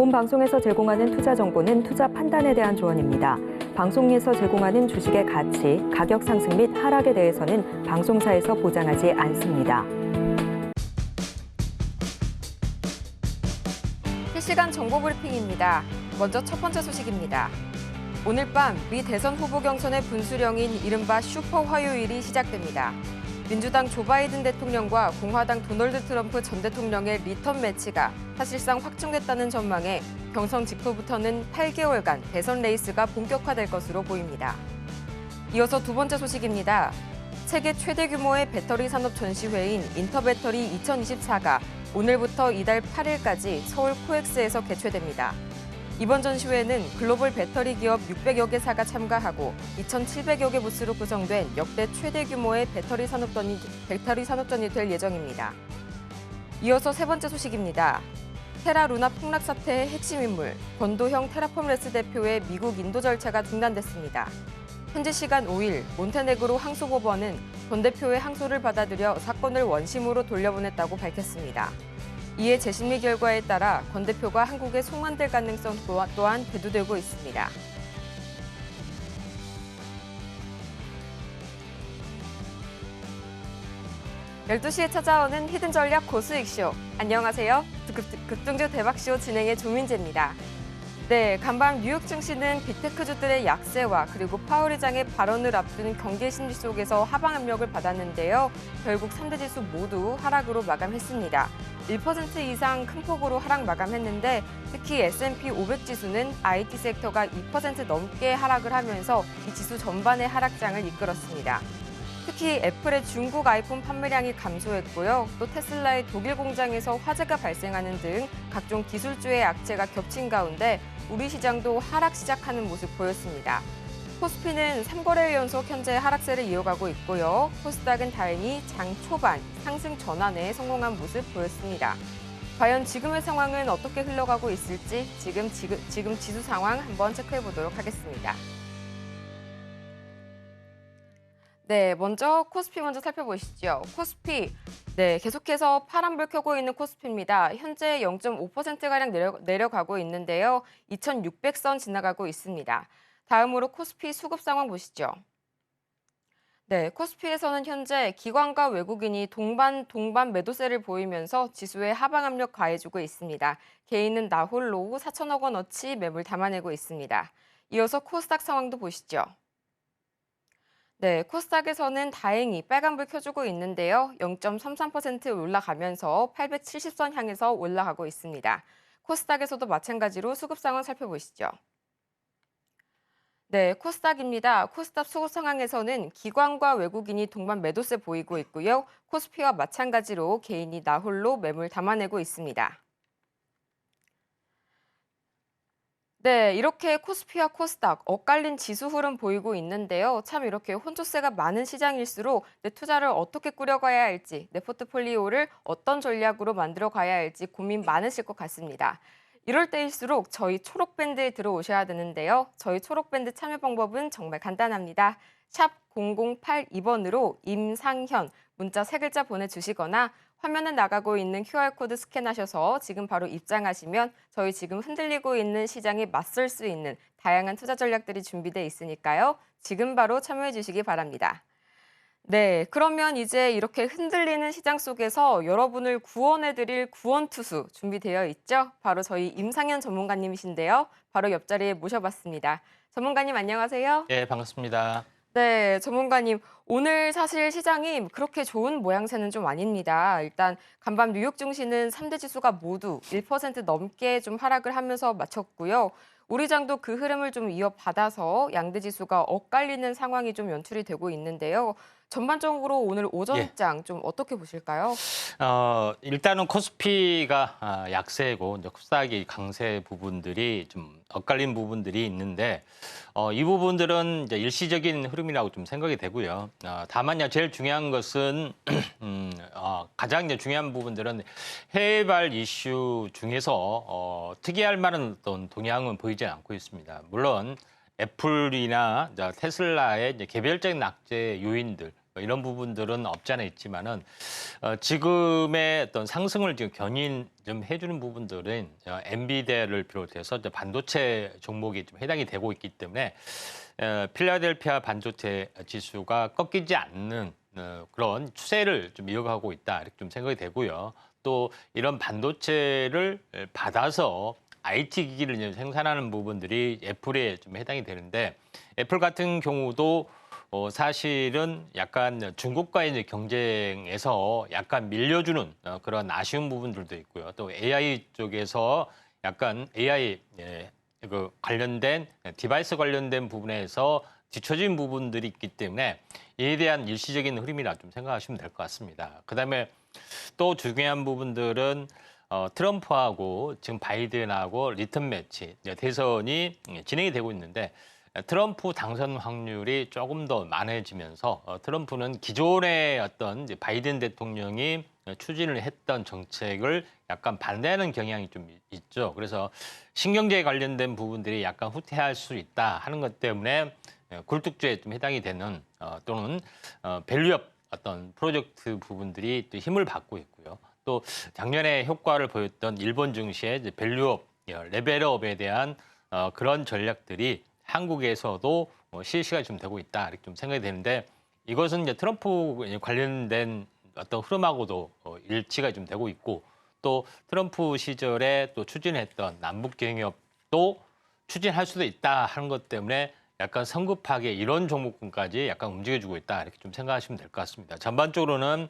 본 방송에서 제공하는 투자 정보는 투자 판단에 대한 조언입니다. 방송에서 제공하는 주식의 가치, 가격 상승 및 하락에 대해서는 방송사에서 보장하지 않습니다. 실시간 정보 브리핑입니다. 먼저 첫 번째 소식입니다. 오늘 밤 미 대선 후보 경선의 분수령인 이른바 슈퍼 화요일이 시작됩니다. 민주당 조 바이든 대통령과 공화당 도널드 트럼프 전 대통령의 리턴 매치가 사실상 확정됐다는 전망에 경선 직후부터는 8개월간 대선 레이스가 본격화될 것으로 보입니다. 이어서 두 번째 소식입니다. 세계 최대 규모의 배터리 산업 전시회인 인터배터리 2024가 오늘부터 이달 8일까지 서울 코엑스에서 개최됩니다. 이번 전시회는 글로벌 배터리 기업 600여 개사가 참가하고 2,700여 개 부스로 구성된 역대 최대 규모의 배터리 산업전이 될 예정입니다. 이어서 세 번째 소식입니다. 테라 루나 폭락 사태의 핵심 인물, 권도형 테라폼레스 대표의 미국 인도 절차가 중단됐습니다. 현지 시간 5일 몬테네그로 항소법원은 권 대표의 항소를 받아들여 사건을 원심으로 돌려보냈다고 밝혔습니다. 이에 재심리 결과에 따라 권 대표가 한국에 송환될 가능성 또한 대두되고 있습니다. (12시에) 찾아오는 히든 전략 고수익쇼. 안녕하세요. 급등주 대박쇼 진행의 조민재입니다. 네, 간밤 뉴욕 증시는 빅테크주들의 약세와 그리고 파월 의장의 발언을 앞둔 경기 심리 속에서 하방 압력을 받았는데요. 결국 3대 지수 모두 하락으로 마감했습니다. 1% 이상 큰 폭으로 하락 마감했는데 특히 S&P 500 지수는 IT 섹터가 2% 넘게 하락을 하면서 이 지수 전반의 하락장을 이끌었습니다. 특히 애플의 중국 아이폰 판매량이 감소했고요. 또 테슬라의 독일 공장에서 화재가 발생하는 등 각종 기술주의 악재가 겹친 가운데 우리 시장도 하락 시작하는 모습 보였습니다. 코스피는 3거래일 연속 현재 하락세를 이어가고 있고요. 코스닥은 다행히 장 초반 상승 전환에 성공한 모습 보였습니다. 과연 지금의 상황은 어떻게 흘러가고 있을지 지금 지수 상황 한번 체크해 보도록 하겠습니다. 네, 먼저 코스피 먼저 살펴보시죠. 코스피, 네, 계속해서 파란불 켜고 있는 코스피입니다. 현재 0.5%가량 내려가고 있는데요. 2,600선 지나가고 있습니다. 다음으로 코스피 수급 상황 보시죠. 네, 코스피에서는 현재 기관과 외국인이 동반 매도세를 보이면서 지수의 하방 압력 가해주고 있습니다. 개인은 나홀로 4천억 원어치 매물 담아내고 있습니다. 이어서 코스닥 상황도 보시죠. 네, 코스닥에서는 다행히 빨간불 켜주고 있는데요. 0.33% 올라가면서 870선 향해서 올라가고 있습니다. 코스닥에서도 마찬가지로 수급 상황 살펴보시죠. 네, 코스닥입니다. 코스닥 수급 상황에서는 기관과 외국인이 동반 매도세 보이고 있고요. 코스피와 마찬가지로 개인이 나홀로 매물 담아내고 있습니다. 네, 이렇게 코스피와 코스닥, 엇갈린 지수 흐름 보이고 있는데요. 참 이렇게 혼조세가 많은 시장일수록 내 투자를 어떻게 꾸려가야 할지, 내 포트폴리오를 어떤 전략으로 만들어 가야 할지 고민 많으실 것 같습니다. 이럴 때일수록 저희 초록밴드에 들어오셔야 되는데요. 저희 초록밴드 참여 방법은 정말 간단합니다. 샵 0082번으로 임상현 문자 3글자 보내주시거나 화면에 나가고 있는 QR코드 스캔하셔서 지금 바로 입장하시면 저희 지금 흔들리고 있는 시장에 맞설 수 있는 다양한 투자 전략들이 준비되어 있으니까요. 지금 바로 참여해 주시기 바랍니다. 네, 그러면 이제 이렇게 흔들리는 시장 속에서 여러분을 구원해드릴 구원투수 준비되어 있죠? 바로 저희 임상현 전문가님이신데요. 바로 옆자리에 모셔봤습니다. 전문가님 안녕하세요. 네, 반갑습니다. 네, 전문가님. 오늘 사실 시장이 그렇게 좋은 모양새는 좀 아닙니다. 일단 간밤 뉴욕 증시는 3대 지수가 모두 1% 넘게 좀 하락을 하면서 마쳤고요. 우리 장도 그 흐름을 좀 이어받아서 양대 지수가 엇갈리는 상황이 좀 연출이 되고 있는데요. 전반적으로 오늘 오전장 좀 어떻게 보실까요? 일단은 코스피가 약세고 이제 코스닥이 강세 부분들이 좀 엇갈린 부분들이 있는데 이 부분들은 이제 일시적인 흐름이라고 좀 생각이 되고요. 다만요, 제일 중요한 것은 가장 이제 중요한 부분들은 해외발 이슈 중에서 특이할 만한 어떤 동향은 보이지 않고 있습니다. 물론 애플이나 테슬라의 이제 개별적인 악재 요인들, 이런 부분들은 없지 않아 있지만은 지금의 어떤 상승을 지금 견인 좀 해주는 부분들은 엔비디아를 비롯해서 이제 반도체 종목이 좀 해당이 되고 있기 때문에 필라델피아 반도체 지수가 꺾이지 않는 그런 추세를 좀 이어가고 있다 이렇게 좀 생각이 되고요. 또 이런 반도체를 받아서 IT 기기를 이제 생산하는 부분들이 애플에 좀 해당이 되는데 애플 같은 경우도 사실은 약간 중국과의 이제 경쟁에서 약간 밀려주는 그런 아쉬운 부분들도 있고요. 또 AI 쪽에서 약간 AI 그 관련된 디바이스 관련된 부분에서 뒤처진 부분들이 있기 때문에 이에 대한 일시적인 흐름이라 좀 생각하시면 될 것 같습니다. 그다음에 또 중요한 부분들은 트럼프하고 지금 바이든하고 리턴 매치 대선이 진행이 되고 있는데 트럼프 당선 확률이 조금 더 많아지면서 트럼프는 기존의 어떤 이제 바이든 대통령이 추진을 했던 정책을 약간 반대하는 경향이 좀 있죠. 그래서 신경제에 관련된 부분들이 약간 후퇴할 수 있다 하는 것 때문에 굴뚝주에 좀 해당이 되는 또는 밸류업 어떤 프로젝트 부분들이 또 힘을 받고 있고요. 또 작년에 효과를 보였던 일본 증시의 이제 밸류업, 레벨업에 대한 그런 전략들이 한국에서도 실시가 좀 되고 있다 이렇게 좀 생각이 되는데 이것은 이제 트럼프 관련된 어떤 흐름하고도 일치가 좀 되고 있고 또 트럼프 시절에 또 추진했던 남북 경협도 추진할 수도 있다 하는 것 때문에 약간 성급하게 이런 종목군까지 약간 움직여주고 있다 이렇게 좀 생각하시면 될 것 같습니다. 전반적으로는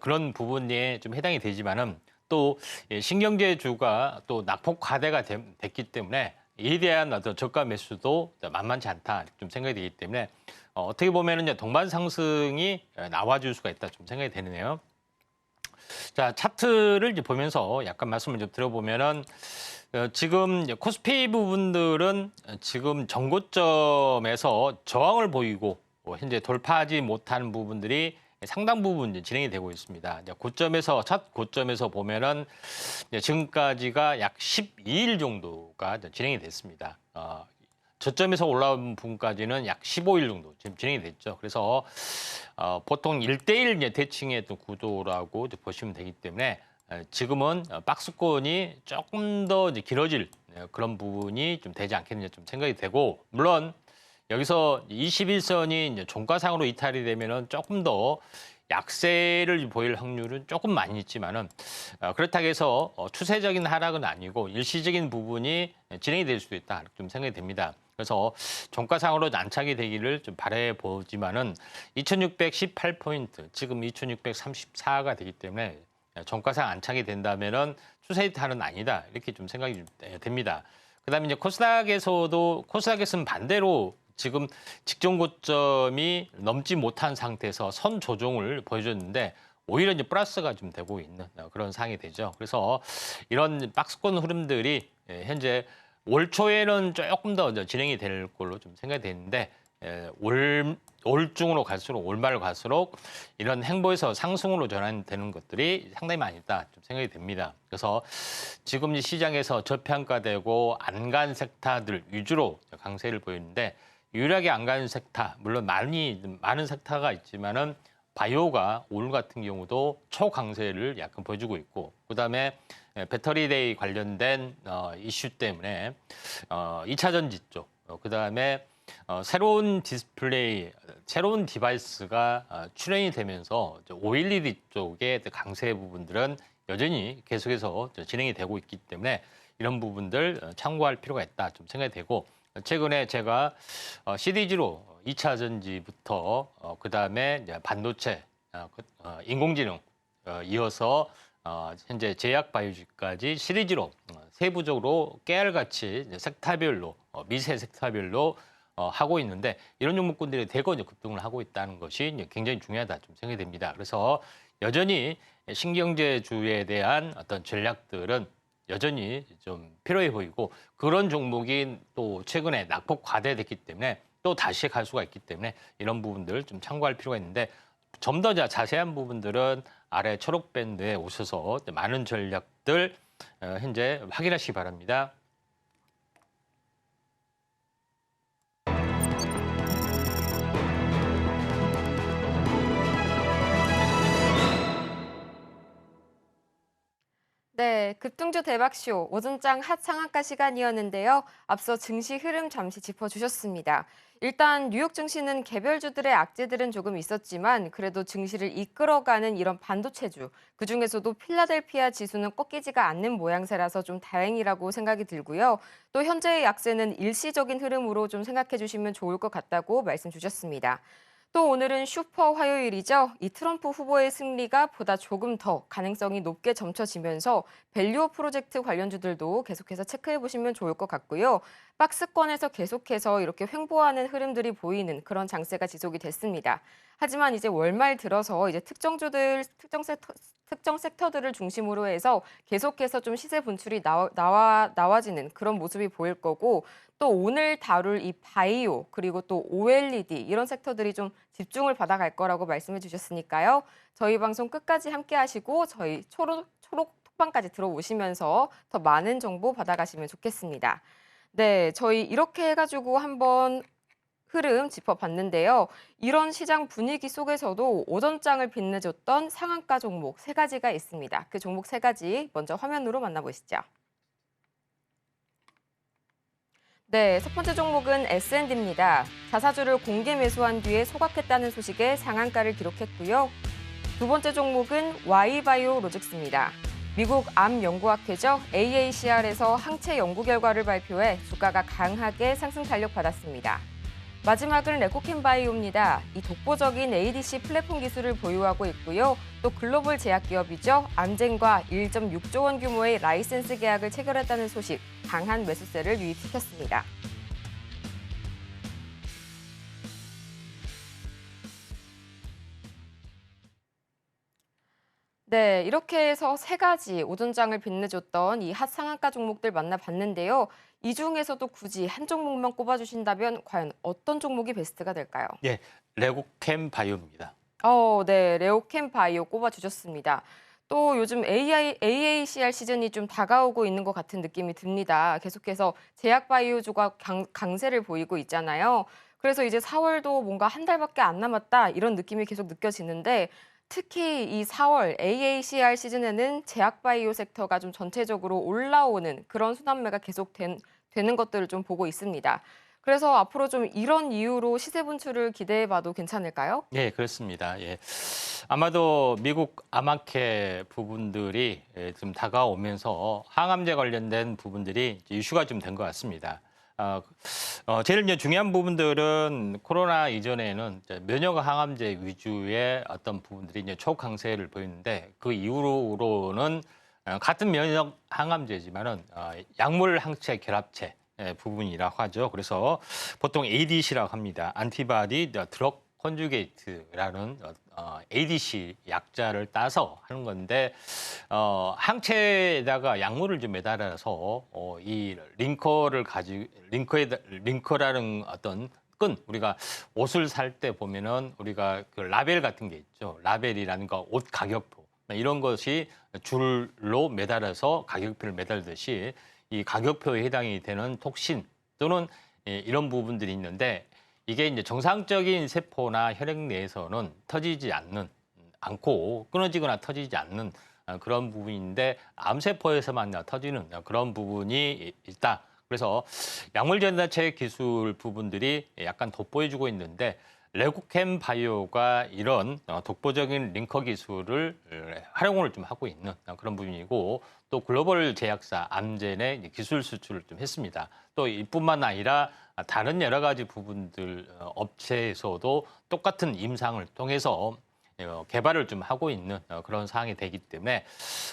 그런 부분에 좀 해당이 되지만은 또 신경제주가 또 낙폭과대가 됐기 때문에 이에 대한 어떤 저가 매수도 만만치 않다 이렇게 좀 생각이 되기 때문에 어떻게 보면은 동반 상승이 나와줄 수가 있다 좀 생각이 되네요. 자, 차트를 이제 보면서 약간 말씀을 좀 드려보면은 지금 코스피 부분들은 지금 전고점에서 저항을 보이고 현재 돌파하지 못하는 부분들이 상당 부분 이제 진행이 되고 있습니다. 첫 고점에서 보면은 지금까지가 약 12일 정도가 진행이 됐습니다. 저점에서 올라온 부분까지는 약 15일 정도 지금 진행이 됐죠. 그래서 보통 1대1 대칭의 또 구도라고 보시면 되기 때문에 지금은 박스권이 조금 더 길어질 그런 부분이 좀 되지 않겠느냐 좀 생각이 되고 물론 여기서 21선이 종가상으로 이탈이 되면은 조금 더 약세를 보일 확률은 조금 많이 있지만은 그렇다고 해서 추세적인 하락은 아니고 일시적인 부분이 진행이 될 수도 있다 좀 생각이 됩니다. 그래서 종가상으로 안착이 되기를 좀 바래 보지만은 2,618포인트 지금 2,634가 되기 때문에 종가상 안착이 된다면은 추세 이탈은 아니다 이렇게 좀 생각이 됩니다. 그다음에 이제 코스닥에서는 반대로 지금 직전 고점이 넘지 못한 상태에서 선 조정을 보여줬는데 오히려 이제 플러스가 좀 되고 있는 그런 상황이 되죠. 그래서 이런 박스권 흐름들이 현재 올 초에는 조금 더 진행이 될 걸로 좀 생각이 되는데 올 중으로 갈수록 올 말 갈수록 이런 행보에서 상승으로 전환되는 것들이 상당히 많이 있다 좀 생각이 됩니다. 그래서 지금 이 시장에서 저평가되고 안간 섹터들 위주로 강세를 보이는데 유일하게 안간 섹터 물론 많은 섹터가 있지만은 바이오가 오늘 같은 경우도 초강세를 약간 보여주고 있고 그다음에 배터리데이 관련된 이슈 때문에 2차 전지 쪽 그다음에 새로운 디스플레이, 새로운 디바이스가 출현이 되면서 OLED 쪽의 강세 부분들은 여전히 계속해서 진행이 되고 있기 때문에 이런 부분들 참고할 필요가 있다 좀 생각이 되고 최근에 제가 시리즈로 2차 전지부터 그다음에 반도체, 인공지능 이어서 현재 제약 바이오까지 시리즈로 세부적으로 깨알같이 섹터별로 미세 섹터별로 하고 있는데 이런 종목군들이 대거 급등을 하고 있다는 것이 굉장히 중요하다 좀 생각이 됩니다. 그래서 여전히 신경제주에 대한 어떤 전략들은 여전히 좀 필요해 보이고 그런 종목이 또 최근에 낙폭 과대됐기 때문에 또 다시 갈 수가 있기 때문에 이런 부분들 좀 참고할 필요가 있는데 좀 더 자세한 부분들은 아래 초록 밴드에 오셔서 많은 전략들 현재 확인하시기 바랍니다. 네, 급등주 대박쇼 오전장 핫 상한가 시간이었는데요. 앞서 증시 흐름 잠시 짚어주셨습니다. 일단 뉴욕 증시는 개별주들의 악재들은 조금 있었지만 그래도 증시를 이끌어가는 이런 반도체주, 그중에서도 필라델피아 지수는 꺾이지가 않는 모양새라서 좀 다행이라고 생각이 들고요. 또 현재의 약세는 일시적인 흐름으로 좀 생각해 주시면 좋을 것 같다고 말씀 주셨습니다. 또 오늘은 슈퍼 화요일이죠. 이 트럼프 후보의 승리가 보다 조금 더 가능성이 높게 점쳐지면서 밸류업 프로젝트 관련주들도 계속해서 체크해 보시면 좋을 것 같고요. 박스권에서 계속해서 이렇게 횡보하는 흐름들이 보이는 그런 장세가 지속이 됐습니다. 하지만 이제 월말 들어서 이제 특정 섹터들을 중심으로 해서 계속해서 좀 시세 분출이 나와지는 그런 모습이 보일 거고, 또 오늘 다룰 이 바이오 그리고 또 OLED 이런 섹터들이 좀 집중을 받아갈 거라고 말씀해 주셨으니까요. 저희 방송 끝까지 함께 하시고 저희 초록 톡방까지 들어오시면서 더 많은 정보 받아가시면 좋겠습니다. 네, 저희 이렇게 해가지고 한번 흐름 짚어봤는데요. 이런 시장 분위기 속에서도 오전장을 빛내줬던 상한가 종목 3가지가 있습니다. 그 종목 3가지 먼저 화면으로 만나보시죠. 네, 첫 번째 종목은 S&D입니다. 자사주를 공개 매수한 뒤에 소각했다는 소식에 상한가를 기록했고요. 두 번째 종목은 Y바이오로직스입니다. 미국 암연구학회죠. AACR에서 항체 연구 결과를 발표해 주가가 강하게 상승 탄력받았습니다. 마지막은 레코캠바이오입니다. 이 독보적인 ADC 플랫폼 기술을 보유하고 있고요. 또 글로벌 제약기업이죠. 암젠과 1.6조 원 규모의 라이센스 계약을 체결했다는 소식, 강한 매수세를 유입시켰습니다. 네, 이렇게 해서 3가지 오전장을 빛내줬던 이 핫 상한가 종목들 만나봤는데요. 이 중에서도 굳이 한 종목만 꼽아주신다면 과연 어떤 종목이 베스트가 될까요? 예, 레고캠 바이오입니다. 네, 레오캠 바이오 꼽아주셨습니다. 또 요즘 AACR 시즌이 좀 다가오고 있는 것 같은 느낌이 듭니다. 계속해서 제약 바이오주가 강세를 보이고 있잖아요. 그래서 이제 4월도 뭔가 한 달밖에 안 남았다 이런 느낌이 계속 느껴지는데, 특히 이 4월 AACR 시즌에는 제약 바이오 섹터가 좀 전체적으로 올라오는 그런 순환매가 되는 것들을 좀 보고 있습니다. 그래서 앞으로 좀 이런 이유로 시세 분출을 기대해봐도 괜찮을까요? 예, 그렇습니다. 예. 아마도 미국 암학회 부분들이 좀 다가오면서 항암제 관련된 부분들이 이제 이슈가 좀 된 것 같습니다. 제일 이제 중요한 부분들은 코로나 이전에는 이제 면역 항암제 위주의 어떤 부분들이 이제 초강세를 보이는데, 그 이후로는 같은 면역 항암제지만은 약물 항체 결합체 부분이라고 하죠. 그래서 보통 ADC라고 합니다. 안티바디 드럭 컨주게이트라는 ADC 약자를 따서 하는 건데, 항체에다가 약물을 좀 매달아서 이 링커라는 어떤 끈, 우리가 옷을 살 때 보면은 우리가 그 라벨 같은 게 있죠. 라벨이라는 거, 옷 가격표 이런 것이 줄로 매달아서 가격표를 매달듯이 이 가격표에 해당이 되는 톡신 또는 이런 부분들이 있는데, 이게 이제 정상적인 세포나 혈액 내에서는 터지지 않고 끊어지거나 터지지 않는 그런 부분인데, 암세포에서만 터지는 그런 부분이 있다. 그래서 약물 전달체 기술 부분들이 약간 돋보여주고 있는데, 레고캠 바이오가 이런 독보적인 링커 기술을 활용을 좀 하고 있는 그런 부분이고, 또 글로벌 제약사 암젠의 기술 수출을 좀 했습니다. 또 이뿐만 아니라 다른 여러 가지 부분들 업체에서도 똑같은 임상을 통해서 개발을 좀 하고 있는 그런 상황이 되기 때문에,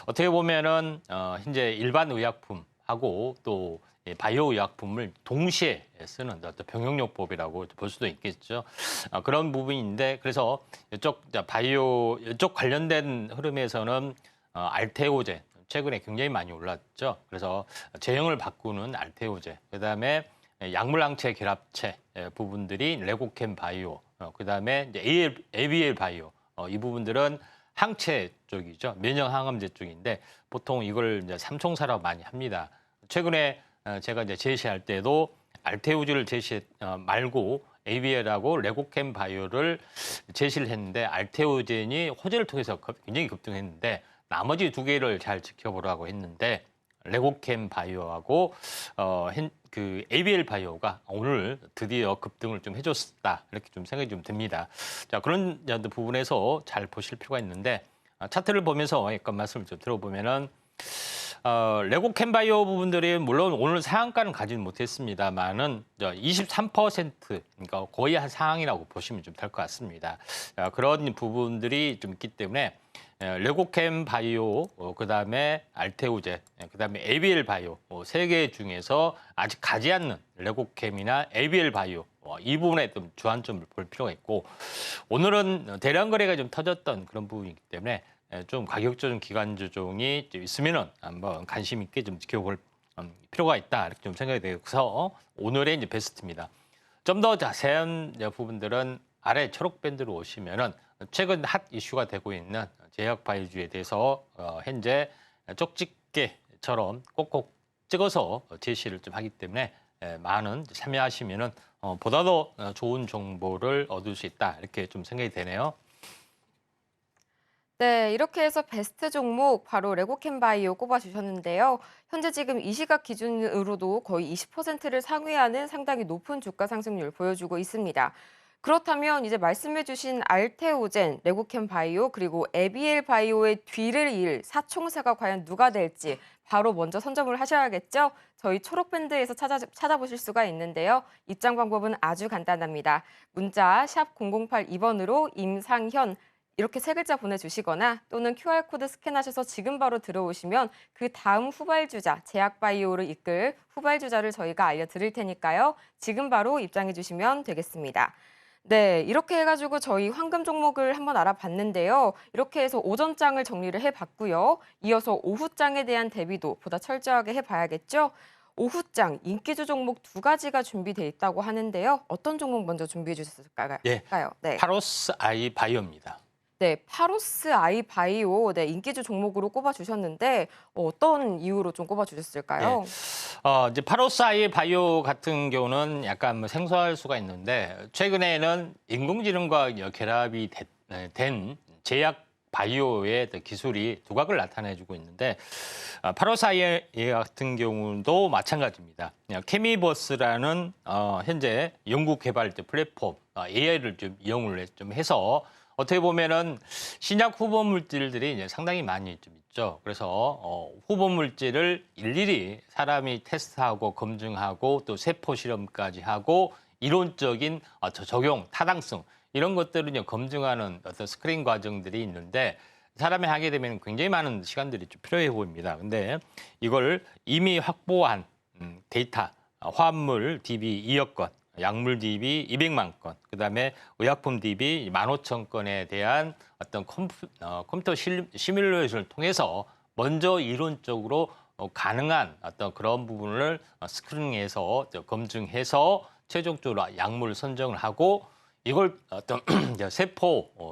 어떻게 보면은 현재 일반 의약품하고 또 바이오 의약품을 동시에 쓰는 어떤 병용요법이라고 볼 수도 있겠죠. 그런 부분인데, 그래서 이쪽 관련된 흐름에서는 알테오제 최근에 굉장히 많이 올랐죠. 그래서 제형을 바꾸는 알테오제, 그다음에 약물항체 결합체 부분들이 레고캠 바이오, 그다음에 이제 ABL 바이오, 이 부분들은 항체 쪽이죠. 면역 항암제 쪽인데, 보통 이걸 이제 삼총사라고 많이 합니다. 최근에 제가 이제 제시할 때도 알테오즈를 말고 ABL하고 레고캠 바이오를 제시를 했는데, 알테오젠이 호재를 통해서 굉장히 급등했는데, 나머지 두 개를 잘 지켜보라고 했는데 레고캠 바이오하고 그 ABL 바이오가 오늘 드디어 급등을 좀 해줬다 이렇게 좀 생각이 좀 듭니다. 자, 그런 부분에서 잘 보실 필요가 있는데 차트를 보면서 약간 말씀을 좀 들어보면은 레고캠 바이오 부분들이 물론 오늘 상한가는 가지는 못했습니다만은 23% 그러니까 거의 한 상황이라고 보시면 좀 될 것 같습니다. 그런 부분들이 좀 있기 때문에 레고캠 바이오, 그다음에 알테오제, 그다음에 ABL 바이오 세 개 중에서 아직 가지 않는 레고캠이나 ABL 바이오 이 부분에 좀 주안점을 볼 필요가 있고 오늘은 대량 거래가 좀 터졌던 그런 부분이기 때문에 좀 가격 조정, 기간 조정이 좀 있으면은 한번 관심 있게 좀 지켜볼 필요가 있다 이렇게 좀 생각이 돼서 오늘의 이제 베스트입니다. 좀 더 자세한 부분들은 아래 초록 밴드로 오시면은 최근 핫 이슈가 되고 있는 제약 바이오주에 대해서 현재 쪽집게처럼 꼭꼭 찍어서 제시를 좀 하기 때문에 많은 참여하시면은 보다 더 좋은 정보를 얻을 수 있다 이렇게 좀 생각이 되네요. 네, 이렇게 해서 베스트 종목 바로 레고캠 바이오 꼽아주셨는데요. 현재 지금 이 시각 기준으로도 거의 20%를 상회하는 상당히 높은 주가 상승률 보여주고 있습니다. 그렇다면 이제 말씀해주신 알테오젠, 레고캠 바이오 그리고 에비엘 바이오의 뒤를 이을 사총사가 과연 누가 될지 바로 먼저 선점을 하셔야겠죠? 저희 초록밴드에서 찾아보실 수가 있는데요. 입장 방법은 아주 간단합니다. 문자 샵 0082번으로 임상현 이렇게 세 글자 보내주시거나 또는 QR코드 스캔하셔서 지금 바로 들어오시면 그 다음 후발주자, 제약바이오를 이끌 후발주자를 저희가 알려드릴 테니까요. 지금 바로 입장해 주시면 되겠습니다. 네, 이렇게 해가지고 저희 황금 종목을 한번 알아봤는데요. 이렇게 해서 오전장을 정리를 해봤고요. 이어서 오후장에 대한 대비도 보다 철저하게 해봐야겠죠. 오후장 인기주 종목 두 가지가 준비돼 있다고 하는데요. 어떤 종목 먼저 준비해 주셨을까요? 예, 네. 파로스 아이 바이오입니다. 네, 파로스 아이 바이오 인기주 종목으로 꼽아주셨는데 어떤 이유로 좀 꼽아주셨을까요? 이제 파로스 아이 바이오 같은 경우는 약간 뭐 생소할 수가 있는데 최근에는 인공지능과 결합이 된 제약 바이오의 기술이 두각을 나타내주고 있는데 파로스 아이 같은 경우도 마찬가지입니다. 케미버스라는 현재 연구 개발 플랫폼 AI를 좀 이용을 좀 해서 어떻게 보면은 신약 후보 물질들이 이제 상당히 많이 좀 있죠. 그래서 후보 물질을 일일이 사람이 테스트하고 검증하고 또 세포 실험까지 하고 이론적인 적용, 타당성 이런 것들을 이제 검증하는 어떤 스크린 과정들이 있는데 사람이 하게 되면 굉장히 많은 시간들이 좀 필요해 보입니다. 근데 이걸 이미 확보한 데이터, 화합물 DB 2억 건, 약물 DB 200만 건, 그다음에 의약품 DB 15,000건에 대한 어떤 컴퓨터 시뮬레이션을 통해서 먼저 이론적으로 가능한 어떤 그런 부분을 스크린해서 검증해서 최종적으로 약물 선정을 하고 이걸 어떤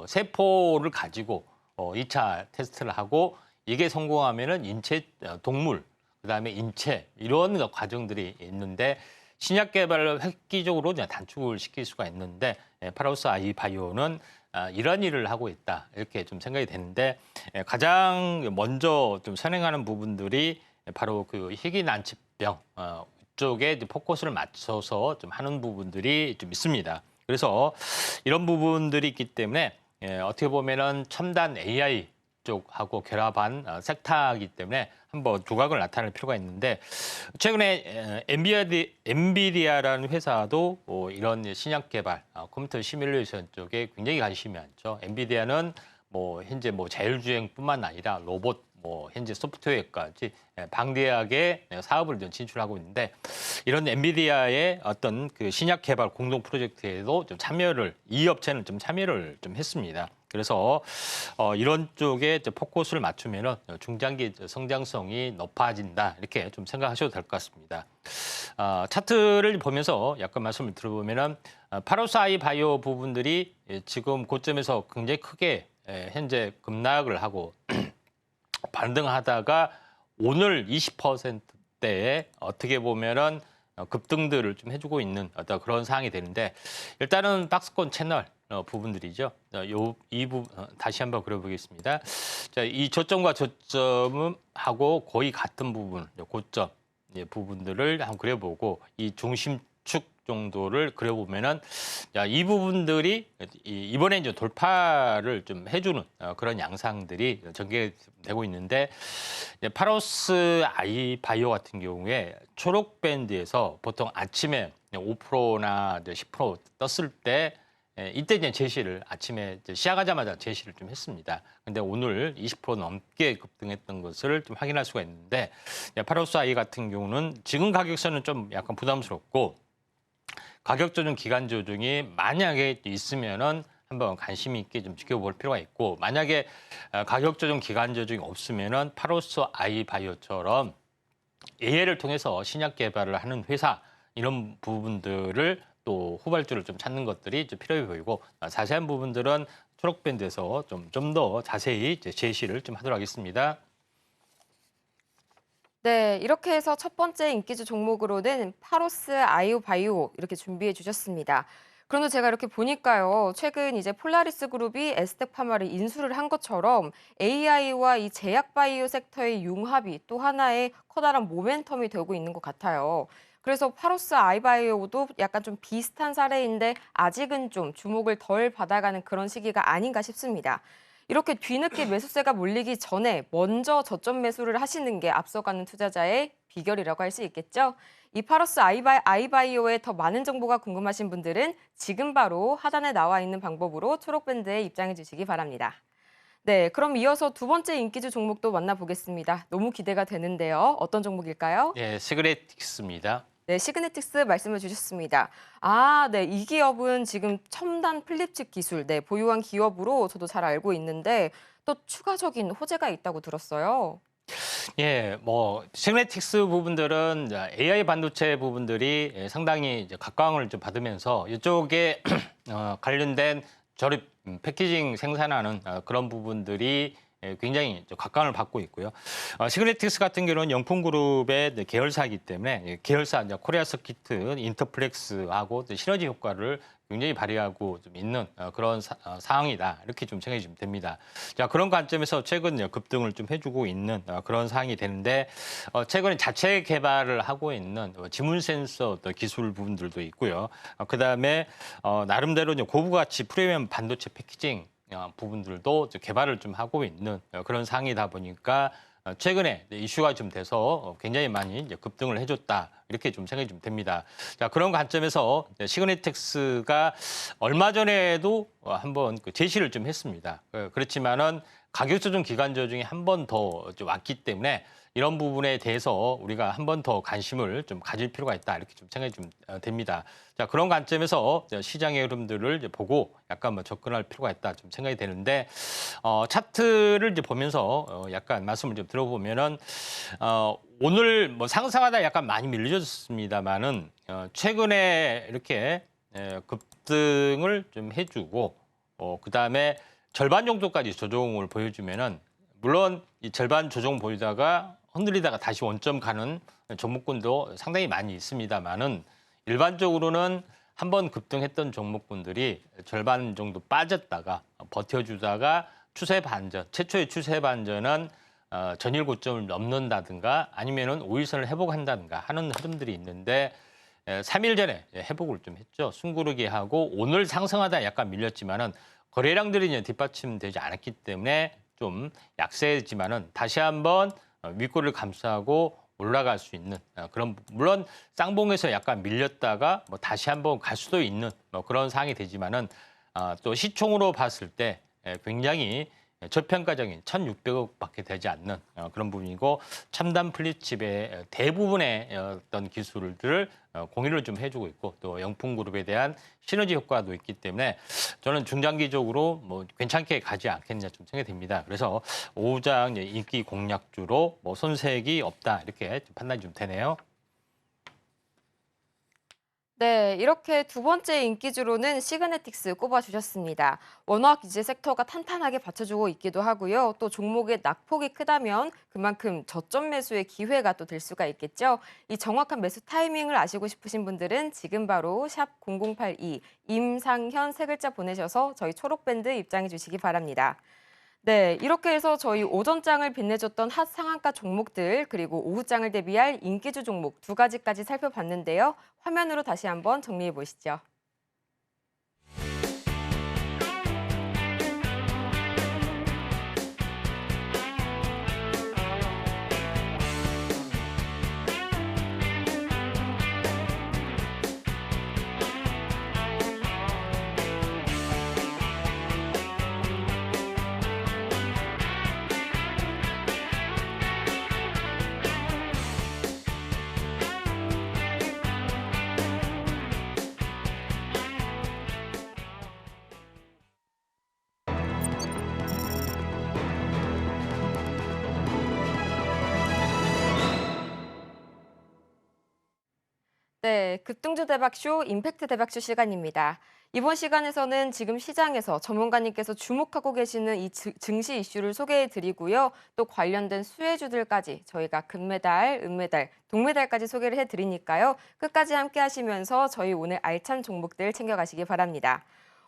세포를 가지고 2차 테스트를 하고 이게 성공하면은 인체 동물 그다음에 인체 이런 과정들이 있는데 신약 개발을 획기적으로 단축을 시킬 수가 있는데 파로스 아이 바이오는 이런 일을 하고 있다 이렇게 좀 생각이 되는데 가장 먼저 좀 선행하는 부분들이 바로 그 희귀난치병 쪽에 포커스를 맞춰서 좀 하는 부분들이 좀 있습니다. 그래서 이런 부분들이 있기 때문에 어떻게 보면은 첨단 AI 쪽하고 결합한 섹터이기 때문에 한번 두각을 나타낼 필요가 있는데 최근에 엔비디아라는 회사도 이런 신약 개발, 컴퓨터 시뮬레이션 쪽에 굉장히 관심이 많죠. 엔비디아는 현재 자율주행뿐만 아니라 로봇, 현재 소프트웨어까지 방대하게 사업을 진출하고 있는데 이런 엔비디아의 어떤 그 신약 개발 공동 프로젝트에도 좀 이 업체는 좀 참여를 좀 했습니다. 그래서 이런 쪽에 포커스를 맞추면은 중장기 성장성이 높아진다 이렇게 좀 생각하셔도 될 것 같습니다. 차트를 보면서 약간 말씀을 들어보면은 파로스 아이 바이오 부분들이 지금 고점에서 굉장히 크게 현재 급락을 하고 반등하다가 오늘 20%대에 어떻게 보면은 급등들을 좀 해주고 있는 어떤 그런 상황이 되는데 일단은 박스권 채널 부분들이죠. 이 부분 다시 한번 그려보겠습니다. 자, 이 저점과 저점하고 거의 같은 부분, 고점 부분들을 한번 그려보고 이 중심축 정도를 그려보면은 이 부분들이 이번에 이제 돌파를 좀 해주는 그런 양상들이 전개되고 있는데 파로스 아이바이오 같은 경우에 초록 밴드에서 보통 아침에 5%나 10% 떴을 때 이때 이제 제시를 아침에 시작하자마자 제시를 좀 했습니다. 근데 오늘 20% 넘게 급등했던 것을 좀 확인할 수가 있는데 파로스 아이 같은 경우는 지금 가격선은 좀 약간 부담스럽고 가격 조정, 기간 조정이 만약에 있으면은 한번 관심 있게 좀 지켜볼 필요가 있고 만약에 가격 조정, 기간 조정이 없으면은 파로스 아이바이오처럼 AI를 통해서 신약 개발을 하는 회사 이런 부분들을 또 후발주를 좀 찾는 것들이 좀 필요해 보이고 자세한 부분들은 초록밴드에서 좀 더 자세히 제시를 좀 하도록 하겠습니다. 네, 이렇게 해서 첫 번째 인기주 종목으로는 파로스 아이오바이오 이렇게 준비해 주셨습니다. 그런데 제가 이렇게 보니까요, 최근 이제 폴라리스 그룹이 에스텍 파마를 인수를 한 것처럼 AI와 이 제약 바이오 섹터의 융합이 또 하나의 커다란 모멘텀이 되고 있는 것 같아요. 그래서 파로스 아이바이오도 약간 좀 비슷한 사례인데 아직은 좀 주목을 덜 받아가는 그런 시기가 아닌가 싶습니다. 이렇게 뒤늦게 매수세가 몰리기 전에 먼저 저점 매수를 하시는 게 앞서가는 투자자의 비결이라고 할 수 있겠죠. 이 파로스 아이바이오의 더 많은 정보가 궁금하신 분들은 지금 바로 하단에 나와 있는 방법으로 초록밴드에 입장해 주시기 바랍니다. 네, 그럼 이어서 두 번째 인기주 종목도 만나보겠습니다. 너무 기대가 되는데요. 어떤 종목일까요? 네, 시그네틱스입니다. 네, 시그네틱스 말씀해 주셨습니다. 네, 이 기업은 지금 첨단 플립칩 기술 보유한 기업으로 저도 잘 알고 있는데 또 추가적인 호재가 있다고 들었어요. 예, 뭐 시그네틱스 부분들은 AI 반도체 부분들이 상당히 이제 각광을 좀 받으면서 이쪽에 관련된 조립 패키징 생산하는 그런 부분들이 굉장히 각광을 받고 있고요. 시그네틱스 같은 경우는 영풍그룹의 계열사이기 때문에 계열사 코리아 서키트, 인터플렉스하고 시너지 효과를 굉장히 발휘하고 좀 있는 그런 상황이다. 이렇게 좀 생각이 좀 됩니다. 자, 그런 관점에서 최근 급등을 좀 해주고 있는 그런 상황이 되는데 최근에 자체 개발을 하고 있는 지문 센서 기술 부분들도 있고요. 그다음에 나름대로 고부 가치 프리미엄 반도체 패키징 부분들도 개발을 좀 하고 있는 그런 상황이다 보니까 최근에 이슈가 좀 돼서 굉장히 많이 급등을 해줬다 이렇게 좀 생각이 좀 됩니다. 자, 그런 관점에서 시그네틱스가 얼마 전에도 한번 제시를 좀 했습니다. 그렇지만은 가격 조정, 기간 조정이 한 번 더 왔기 때문에 이런 부분에 대해서 우리가 한 번 더 관심을 좀 가질 필요가 있다 이렇게 좀 생각이 좀 됩니다. 자, 그런 관점에서 시장의 흐름들을 보고 약간 접근할 필요가 있다 좀 생각이 되는데 차트를 보면서 약간 말씀을 좀 들어보면은 오늘 뭐 상승하다 약간 많이 밀려졌습니다만은 최근에 이렇게 급등을 좀 해주고 그다음에 절반 정도까지 조정을 보여주면은 물론 이 절반 조정 보이다가 흔들리다가 다시 원점 가는 종목군도 상당히 많이 있습니다만은 일반적으로는 한번 급등했던 종목군들이 절반 정도 빠졌다가 버텨주다가 추세 반전, 최초의 추세 반전은 전일 고점을 넘는다든가 아니면은 5일선을 회복한다든가 하는 흐름들이 있는데 3일 전에 회복을 좀 했죠. 숨고르기 하고 오늘 상승하다 약간 밀렸지만은 거래량들이 이제 뒷받침되지 않았기 때문에 좀 약세지만은 다시 한번 윗골을 감싸고 올라갈 수 있는 그런 물론 쌍봉에서 약간 밀렸다가 뭐 다시 한번 갈 수도 있는 그런 상황이 되지만은 또 시총으로 봤을 때 굉장히 저평가적인 1,600억밖에 되지 않는 그런 부분이고 첨단 플립칩의 대부분의 어떤 기술들을 공유를 좀 해주고 있고 또 영풍그룹에 대한 시너지 효과도 있기 때문에 저는 중장기적으로 뭐 괜찮게 가지 않겠냐 좀 생각이 됩니다. 그래서 오후장 인기 공략주로 뭐 손색이 없다 이렇게 판단이 좀 되네요. 네, 이렇게 두 번째 인기주로는 시그네틱스 꼽아주셨습니다. 워낙 이제 섹터가 탄탄하게 받쳐주고 있기도 하고요. 또 종목의 낙폭이 크다면 그만큼 저점 매수의 기회가 또 될 수가 있겠죠. 이 정확한 매수 타이밍을 아시고 싶으신 분들은 지금 바로 샵 0082 임상현 세 글자 보내셔서 저희 초록밴드 입장해 주시기 바랍니다. 네, 이렇게 해서 저희 오전장을 빛내줬던 핫 상한가 종목들 그리고 오후장을 대비할 인기주 종목 두 가지까지 살펴봤는데요. 화면으로 다시 한번 정리해 보시죠. 네, 급등주 대박쇼, 임팩트 대박쇼 시간입니다. 이번 시간에서는 지금 시장에서 전문가님께서 주목하고 계시는 이 증시 이슈를 소개해 드리고요. 또 관련된 수혜주들까지 저희가 금메달, 은메달, 동메달까지 소개를 해 드리니까요. 끝까지 함께 하시면서 저희 오늘 알찬 종목들 챙겨가시기 바랍니다.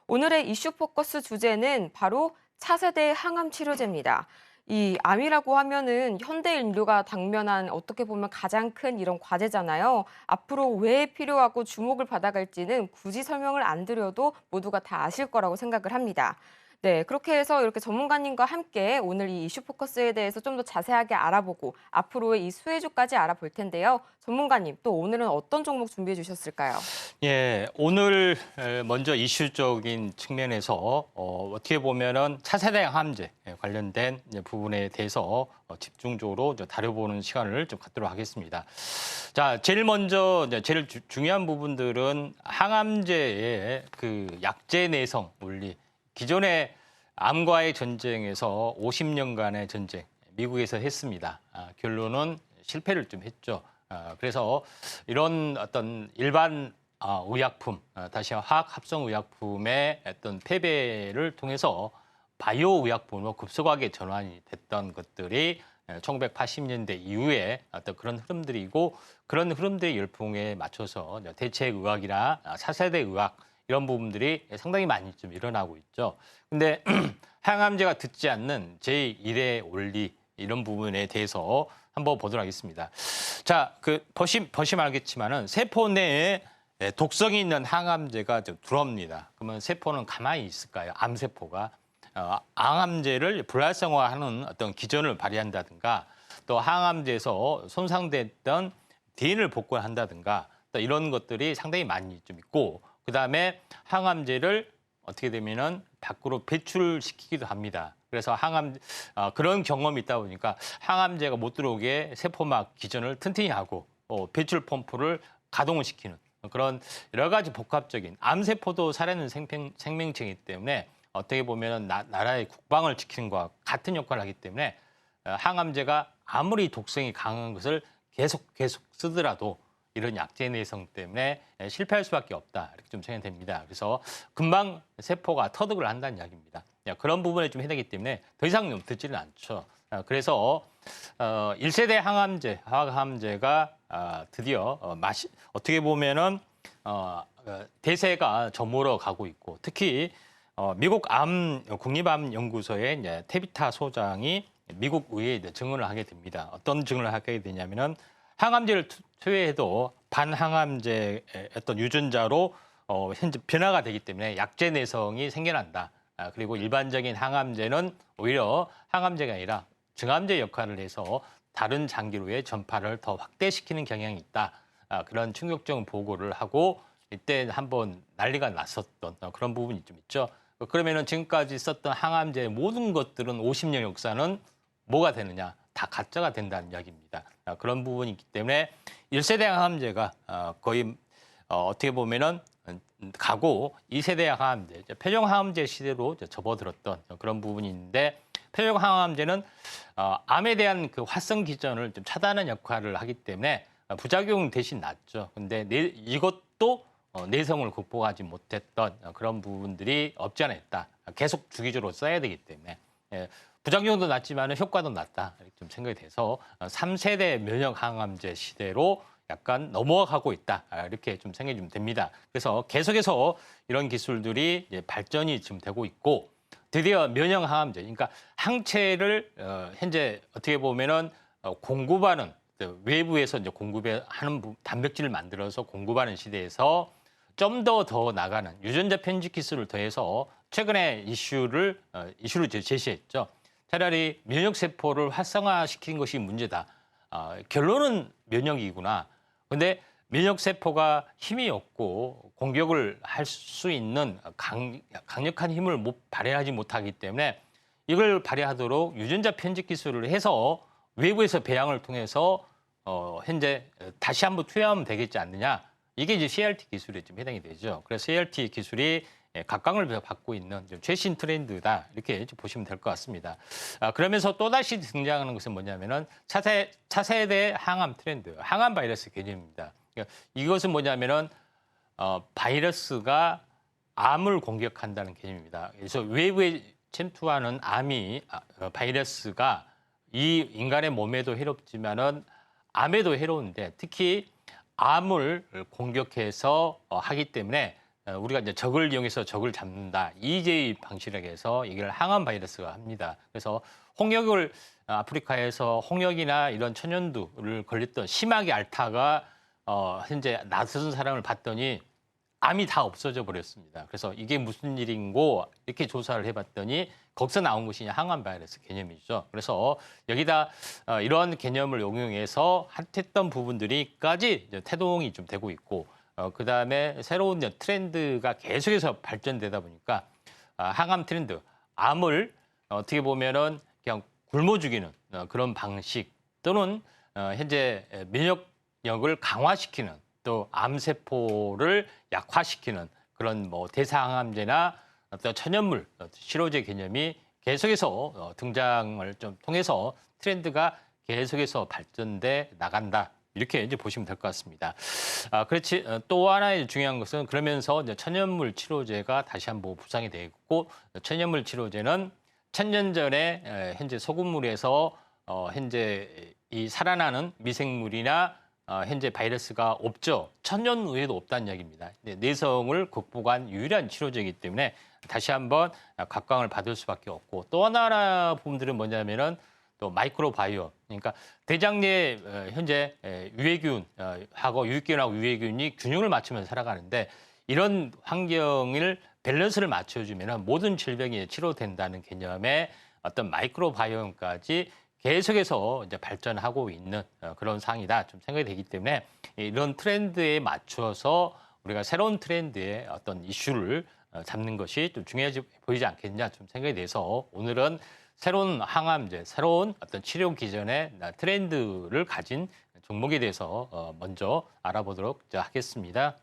오늘의 이슈 포커스 주제는 바로 차세대 항암 치료제입니다. 이 암이라고 하면은 현대 인류가 당면한 어떻게 보면 가장 큰 이런 과제잖아요. 앞으로 왜 필요하고 주목을 받아갈지는 굳이 설명을 안 드려도 모두가 다 아실 거라고 생각을 합니다. 네, 그렇게 해서 이렇게 전문가님과 함께 오늘 이 이슈 포커스에 대해서 좀 더 자세하게 알아보고 앞으로의 이 수혜주까지 알아볼 텐데요. 전문가님, 또 오늘은 어떤 종목 준비해 주셨을까요? 예, 오늘 먼저 이슈적인 측면에서 어떻게 보면은 차세대 항암제 관련된 부분에 대해서 집중적으로 다뤄보는 시간을 좀 갖도록 하겠습니다. 자, 제일 먼저 제일 중요한 부분들은 항암제의 그 약제 내성 원리. 기존의 암과의 전쟁에서 50년간의 전쟁, 미국에서 했습니다. 결론은 실패를 좀 했죠. 그래서 이런 어떤 일반 의약품, 다시 화학 합성 의약품의 어떤 패배를 통해서 바이오 의약품으로 급속하게 전환이 됐던 것들이 1980년대 이후에 어떤 그런 흐름들이고 그런 흐름들의 열풍에 맞춰서 대책 의학이나 차세대 의학 이런 부분들이 상당히 많이 좀 일어나고 있죠. 근데 항암제가 듣지 않는 제1의 원리 이런 부분에 대해서 한번 보도록 하겠습니다. 자, 보시면 알겠지만은 세포 내에 독성이 있는 항암제가 좀 들어옵니다. 그러면 세포는 가만히 있을까요? 암세포가 항암제를 불활성화하는 어떤 기전을 발휘한다든가 또 항암제에서 손상됐던 DNA를 복구한다든가 또 이런 것들이 상당히 많이 좀 있고 그다음에 항암제를 어떻게 되면은 밖으로 배출시키기도 합니다. 그래서 그런 경험이 있다 보니까 항암제가 못 들어오게 세포막 기전을 튼튼히 하고 배출 펌프를 가동을 시키는 그런 여러 가지 복합적인 암세포도 살아있는 생명체이기 때문에 어떻게 보면은 나라의 국방을 지키는 것과 같은 역할을 하기 때문에 항암제가 아무리 독성이 강한 것을 계속 쓰더라도 이런 약제 내성 때문에 실패할 수밖에 없다. 이렇게 좀 생각됩니다. 그래서 금방 세포가 터득을 한다는 이야기입니다. 그런 부분에 좀 해당하기 때문에 더 이상 듣지는 않죠. 그래서 1세대 항암제, 화학항암제가 드디어 어떻게 보면은 대세가 저물어 가고 있고 특히 미국 국립암연구소의 이제 테비타 소장이 미국 의회에 증언을 하게 됩니다. 어떤 증언을 하게 되냐면은 항암제를 투여해도 반항암제의 어떤 유전자로 현재 변화가 되기 때문에 약제 내성이 생겨난다. 그리고 일반적인 항암제는 오히려 항암제가 아니라 증암제 역할을 해서 다른 장기로의 전파를 더 확대시키는 경향이 있다. 그런 충격적인 보고를 하고 이때 한번 난리가 났었던 그런 부분이 좀 있죠. 그러면은 지금까지 썼던 항암제의 모든 것들은 50년 역사는 뭐가 되느냐? 다 가짜가 된다는 이야기입니다. 그런 부분이 있기 때문에 1세대 항암제가 거의 어떻게 보면은 가고 2세대 항암제, 표적 항암제 시대로 접어들었던 그런 부분이 있는데 표적 항암제는 암에 대한 그 활성 기전을 좀 차단하는 역할을 하기 때문에 부작용 대신 낫죠. 근데 이것도 내성을 극복하지 못했던 그런 부분들이 없지 않아 있다. 계속 주기적으로 써야 되기 때문에 부작용도 낮지만 효과도 낮다. 이렇게 좀 생각이 돼서 3세대 면역 항암제 시대로 약간 넘어가고 있다. 이렇게 좀 생각이 좀 됩니다. 그래서 계속해서 이런 기술들이 이제 발전이 지금 되고 있고 드디어 면역 항암제, 그러니까 항체를 현재 어떻게 보면은 공급하는 외부에서 이제 공급하는 단백질을 만들어서 공급하는 시대에서 좀 더 나가는 유전자 편집 기술을 더해서 최근에 이슈를 제시했죠. 차라리 면역 세포를 활성화시킨 것이 문제다. 결론은 면역이구나. 근데 면역 세포가 힘이 없고 공격을 할 수 있는 강력한 힘을 발휘하지 못하기 때문에 이걸 발휘하도록 유전자 편집 기술을 해서 외부에서 배양을 통해서 현재 다시 한번 투여하면 되겠지 않느냐. 이게 이제 CRT 기술에 좀 해당이 되죠. 그래서 CRT 기술이 각광을 받고 있는 최신 트렌드다. 이렇게 보시면 될 것 같습니다. 그러면서 또다시 등장하는 것은 뭐냐면은 차세대 항암 트렌드, 항암 바이러스 개념입니다. 그러니까 이것은 뭐냐면은 바이러스가 암을 공격한다는 개념입니다. 그래서 외부에 침투하는 바이러스가 이 인간의 몸에도 해롭지만은 암에도 해로운데 특히 암을 공격해서 하기 때문에 우리가 이제 적을 이용해서 적을 잡는다. EJ 방식으로 해서 이걸 항암 바이러스가 합니다. 그래서 홍역을 아프리카에서 홍역이나 이런 천연두를 걸렸던 심하게 앓다가 현재 낯선 사람을 봤더니 암이 다 없어져 버렸습니다. 그래서 이게 무슨 일인고 이렇게 조사를 해봤더니 거기서 나온 것이 항암 바이러스 개념이죠. 그래서 여기다 이런 개념을 응용해서 핫했던 부분들이까지 태동이 좀 되고 있고 그다음에 새로운 트렌드가 계속해서 발전되다 보니까 항암 트렌드, 암을 어떻게 보면은 그냥 굶어 죽이는 그런 방식 또는 현재 면역력을 강화시키는 또 암세포를 약화시키는 그런 뭐 대사항암제나 어떤 천연물 치료제 개념이 계속해서 등장을 좀 통해서 트렌드가 계속해서 발전돼 나간다. 이렇게 이제 보시면 될 것 같습니다. 그렇지 또 하나의 중요한 것은 그러면서 이제 천연물 치료제가 다시 한번 부상이 되고 천연물 치료제는 천년 전에 현재 소금물에서 현재 이 살아나는 미생물이나 현재 바이러스가 없죠. 천년 후에도 없다는 이야기입니다. 내성을 극복한 유일한 치료제이기 때문에 다시 한번 각광을 받을 수밖에 없고 또 하나 부분들은 뭐냐면은 또 마이크로바이옴, 그러니까 대장내 현재 유해균하고 유익균하고 유해균이 균형을 맞추면서 살아가는데 이런 환경을 밸런스를 맞춰주면 모든 질병이 치료된다는 개념의 어떤 마이크로바이옴까지 계속해서 이제 발전하고 있는 그런 상황이다 좀 생각이 되기 때문에 이런 트렌드에 맞춰서 우리가 새로운 트렌드의 어떤 이슈를 잡는 것이 좀 중요해 보이지 않겠냐 좀 생각이 돼서 오늘은 새로운 항암제, 새로운 어떤 치료 기전의 트렌드를 가진 종목에 대해서 먼저 알아보도록 하겠습니다.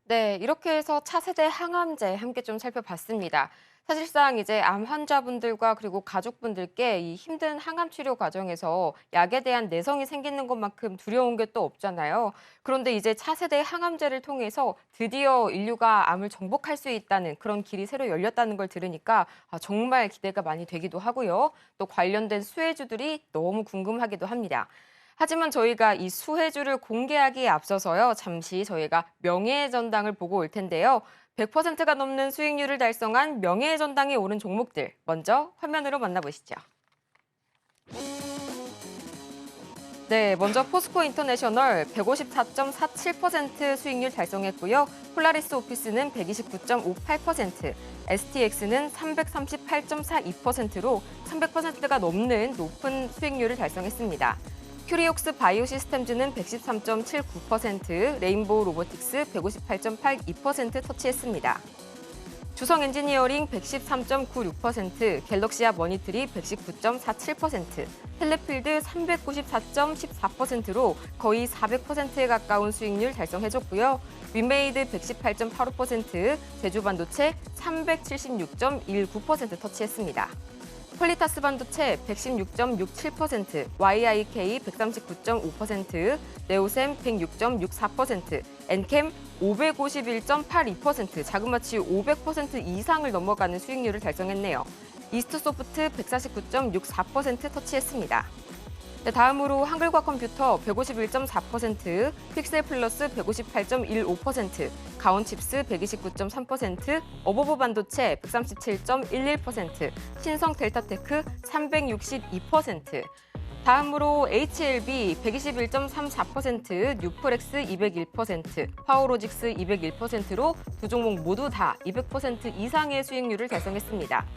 네, 이렇게 해서 차세대 항암제 함께 좀 살펴봤습니다. 사실상 이제 암 환자분들과 그리고 가족분들께 이 힘든 항암 치료 과정에서 약에 대한 내성이 생기는 것만큼 두려운 게 또 없잖아요. 그런데 이제 차세대 항암제를 통해서 드디어 인류가 암을 정복할 수 있다는 그런 길이 새로 열렸다는 걸 들으니까 정말 기대가 많이 되기도 하고요. 또 관련된 수혜주들이 너무 궁금하기도 합니다. 하지만 저희가 이 수혜주를 공개하기에 앞서서요. 잠시 저희가 명예의 전당을 보고 올 텐데요. 100%가 넘는 수익률을 달성한 명예의 전당에 오른 종목들 먼저 화면으로 만나보시죠. 네, 먼저 포스코 인터내셔널 154.47% 수익률 달성했고요. 폴라리스 오피스는 129.58%, STX는 338.42%로 300%가 넘는 높은 수익률을 달성했습니다. 큐리옥스 바이오시스템즈는 113.79%, 레인보우 로보틱스 158.82% 터치했습니다. 주성 엔지니어링 113.96%, 갤럭시아 머니트리 119.47%, 텔레필드 394.14%로 거의 400%에 가까운 수익률 달성해줬고요. 윈메이드 118.85%, 제주반도체 376.19% 터치했습니다. 퀄리타스 반도체 116.67%, YIK 139.5%, 네오셈 106.64%, 엔캠 551.82%, 자그마치 500% 이상을 넘어가는 수익률을 달성했네요. 이스트소프트 149.64% 터치했습니다. 네, 다음으로 한글과 컴퓨터 151.4%, 픽셀플러스 158.15%, 가온칩스 129.3%, 어버버 반도체 137.11%, 신성 델타테크 362%, 다음으로 HLB 121.34%, 뉴프렉스 201%, 파워로직스 201%로 두 종목 모두 다 200% 이상의 수익률을 달성했습니다.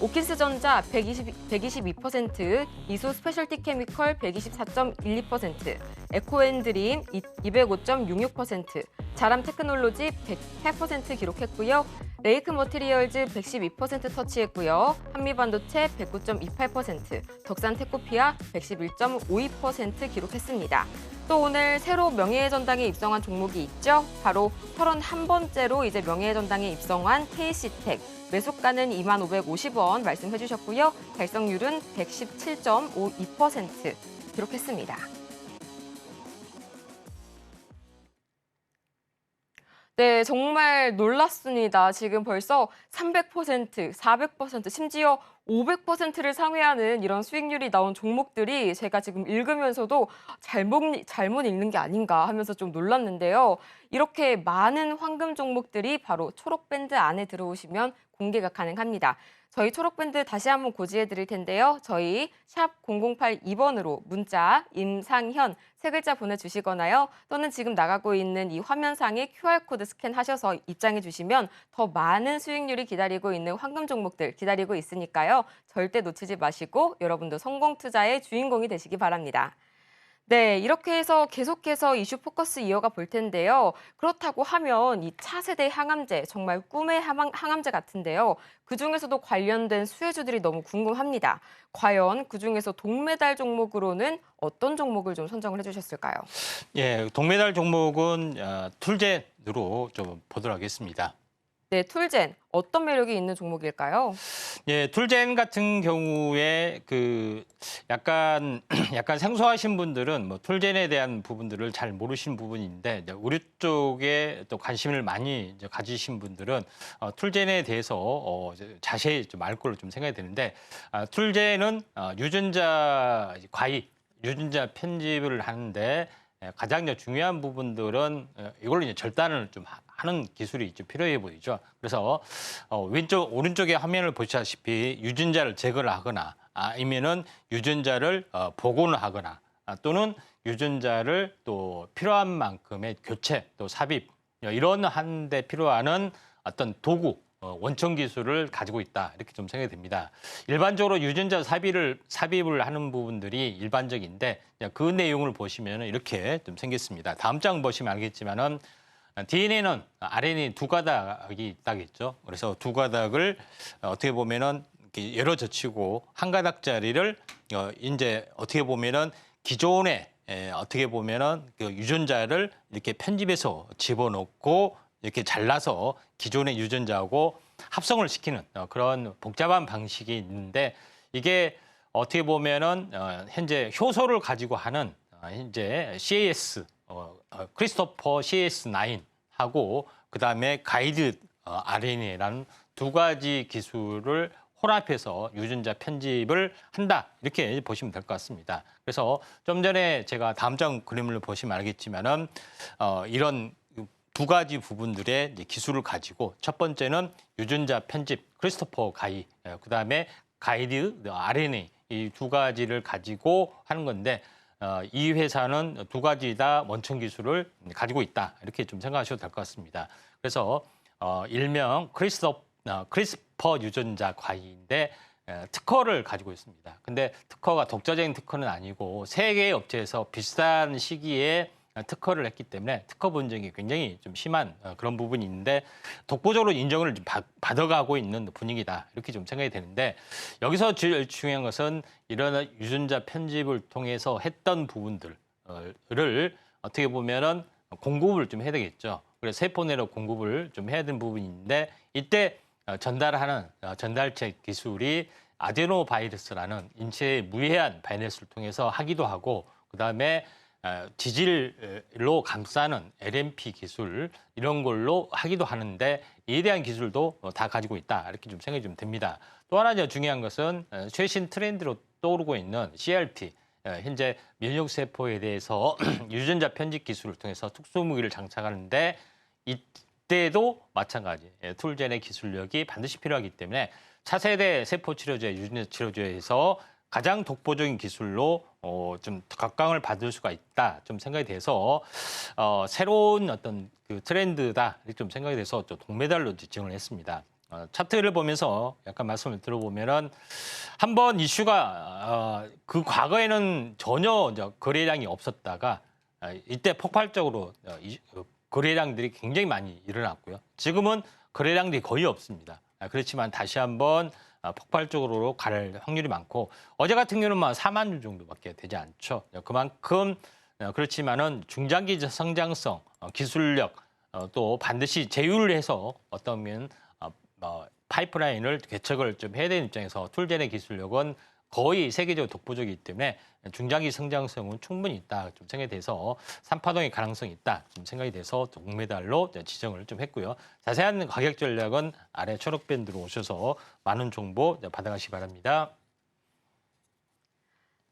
오킨스전자 122%, 이소 스페셜티 케미컬 124.12%, 에코앤드림 205.66%, 자람 테크놀로지 108% 기록했고요. 레이크 머티리얼즈 112% 터치했고요. 한미반도체 109.28%, 덕산 테코피아 111.52% 기록했습니다. 또 오늘 새로 명예의 전당에 입성한 종목이 있죠. 바로 31번째로 이제 명예의 전당에 입성한 KC텍. 매수가는 2550원 말씀해 주셨고요. 달성률은 117.52% 기록했습니다. 네, 정말 놀랐습니다. 지금 벌써 300%, 400%, 심지어 500%를 상회하는 이런 수익률이 나온 종목들이 제가 지금 읽으면서도 잘못 읽는 게 아닌가 하면서 좀 놀랐는데요. 이렇게 많은 황금 종목들이 바로 초록밴드 안에 들어오시면 공개가 가능합니다. 저희 초록밴드 다시 한번 고지해 드릴 텐데요. 저희 샵 0082번으로 문자 임상현 세 글자 보내주시거나요. 또는 지금 나가고 있는 이 화면상의 QR코드 스캔하셔서 입장해 주시면 더 많은 수익률이 기다리고 있는 황금 종목들 기다리고 있으니까요. 절대 놓치지 마시고 여러분도 성공 투자의 주인공이 되시기 바랍니다. 네, 이렇게 해서 계속해서 이슈 포커스 이어가 볼 텐데요. 그렇다고 하면 이 차세대 항암제, 정말 꿈의 항암제 같은데요. 그중에서도 관련된 수혜주들이 너무 궁금합니다. 과연 그중에서 동메달 종목으로는 어떤 종목을 좀 선정을 해주셨을까요? 예, 동메달 종목은 툴젠으로 좀 보도록 하겠습니다. 네, 툴젠. 어떤 매력이 있는 종목일까요? 예, 툴젠 같은 경우에 그 약간 생소하신 분들은 뭐 툴젠에 대한 부분들을 잘 모르신 부분인데 이제 우리 쪽에 또 관심을 많이 이제 가지신 분들은 툴젠에 대해서 자세히 좀 알 걸로 좀 생각이 되는데 툴젠은 유전자 과입, 유전자 편집을 하는데 가장 중요한 부분들은 이걸로 이제 절단을 좀 하는 기술이 좀 필요해 보이죠. 그래서 오른쪽에 화면을 보시다시피 유전자를 제거를 하거나 아니면은 유전자를 복원을 하거나 또는 유전자를 또 필요한 만큼의 교체 또 삽입 이런 한데 필요한 어떤 도구 원천 기술을 가지고 있다 이렇게 좀 생각이 됩니다. 일반적으로 유전자 삽입을 하는 부분들이 일반적인데 그 내용을 보시면 이렇게 좀 생겼습니다. 다음 장 보시면 알겠지만은 DNA는 RNA 두 가닥이 있다겠죠. 그래서 두 가닥을 어떻게 보면은 이렇게 열어젖히고 한 가닥짜리를 이제 어떻게 보면은 기존에 어떻게 보면은 그 유전자를 이렇게 편집해서 집어넣고 이렇게 잘라서 기존의 유전자하고 합성을 시키는 그런 복잡한 방식이 있는데 이게 어떻게 보면은 현재 효소를 가지고 하는 현재 CAS 크리스토퍼 CS9하고 그다음에 가이드 RNA라는 두 가지 기술을 혼합해서 유전자 편집을 한다 이렇게 보시면 될 것 같습니다. 그래서 좀 전에 제가 다음 장 그림을 보시면 알겠지만은 이런 두 가지 부분들의 기술을 가지고 첫 번째는 유전자 편집 크리스토퍼 가이, 그다음에 가이드 RNA 이 두 가지를 가지고 하는 건데 이 회사는 두 가지 다 원천 기술을 가지고 있다 이렇게 좀 생각하셔도 될 것 같습니다. 그래서 일명 크리스퍼 유전자 과이인데 특허를 가지고 있습니다. 근데 특허가 독자적인 특허는 아니고 세 개의 업체에서 비슷한 시기에 특허를 했기 때문에 특허 분쟁이 굉장히 좀 심한 그런 부분이 있는데 독보적으로 인정을 좀 받아가고 있는 분위기다 이렇게 좀 생각이 되는데 여기서 제일 중요한 것은 이런 유전자 편집을 통해서 했던 부분들을 어떻게 보면은 공급을 좀 해야 되겠죠. 그래서 세포 내로 공급을 좀 해야 되는 부분이 있는데 이때 전달하는 전달체 기술이 아데노 바이러스라는 인체에 무해한 바이러스를 통해서 하기도 하고 그다음에 지질로 감싸는 LNP 기술 이런 걸로 하기도 하는데 이에 대한 기술도 다 가지고 있다 이렇게 좀 생각이 좀 됩니다. 또 하나 중요한 것은 최신 트렌드로 떠오르고 있는 CRT 현재 면역세포에 대해서 유전자 편집 기술을 통해서 특수무기를 장착하는데 이때도 마찬가지 툴젠의 기술력이 반드시 필요하기 때문에 차세대 세포치료제, 유전자 치료제에서 가장 독보적인 기술로 좀 각광을 받을 수가 있다 좀 생각이 돼서 새로운 어떤 그 트렌드다 이렇게 좀 생각이 돼서 또 동메달로 지정을 했습니다. 차트를 보면서 약간 말씀을 들어보면은 한번 이슈가 그 과거에는 전혀 이제 거래량이 없었다가 이때 폭발적으로 거래량들이 굉장히 많이 일어났고요. 지금은 거래량들이 거의 없습니다. 그렇지만 다시 한번 폭발적으로 갈 확률이 많고 어제 같은 경우는 4만 주 정도밖에 되지 않죠. 그만큼 그렇지만은 중장기 성장성, 기술력 또 반드시 제휴를 해서 어떠면 파이프라인을 개척을 좀 해야 되는 입장에서 툴젠의 기술력은 거의 세계적으로 독보적이기 때문에 중장기 성장성은 충분히 있다 좀 생각이 돼서 3파동의 가능성이 있다 좀 생각이 돼서 동메달로 지정을 좀 했고요. 자세한 가격 전략은 아래 초록 밴드로 오셔서 많은 정보 받아가시기 바랍니다.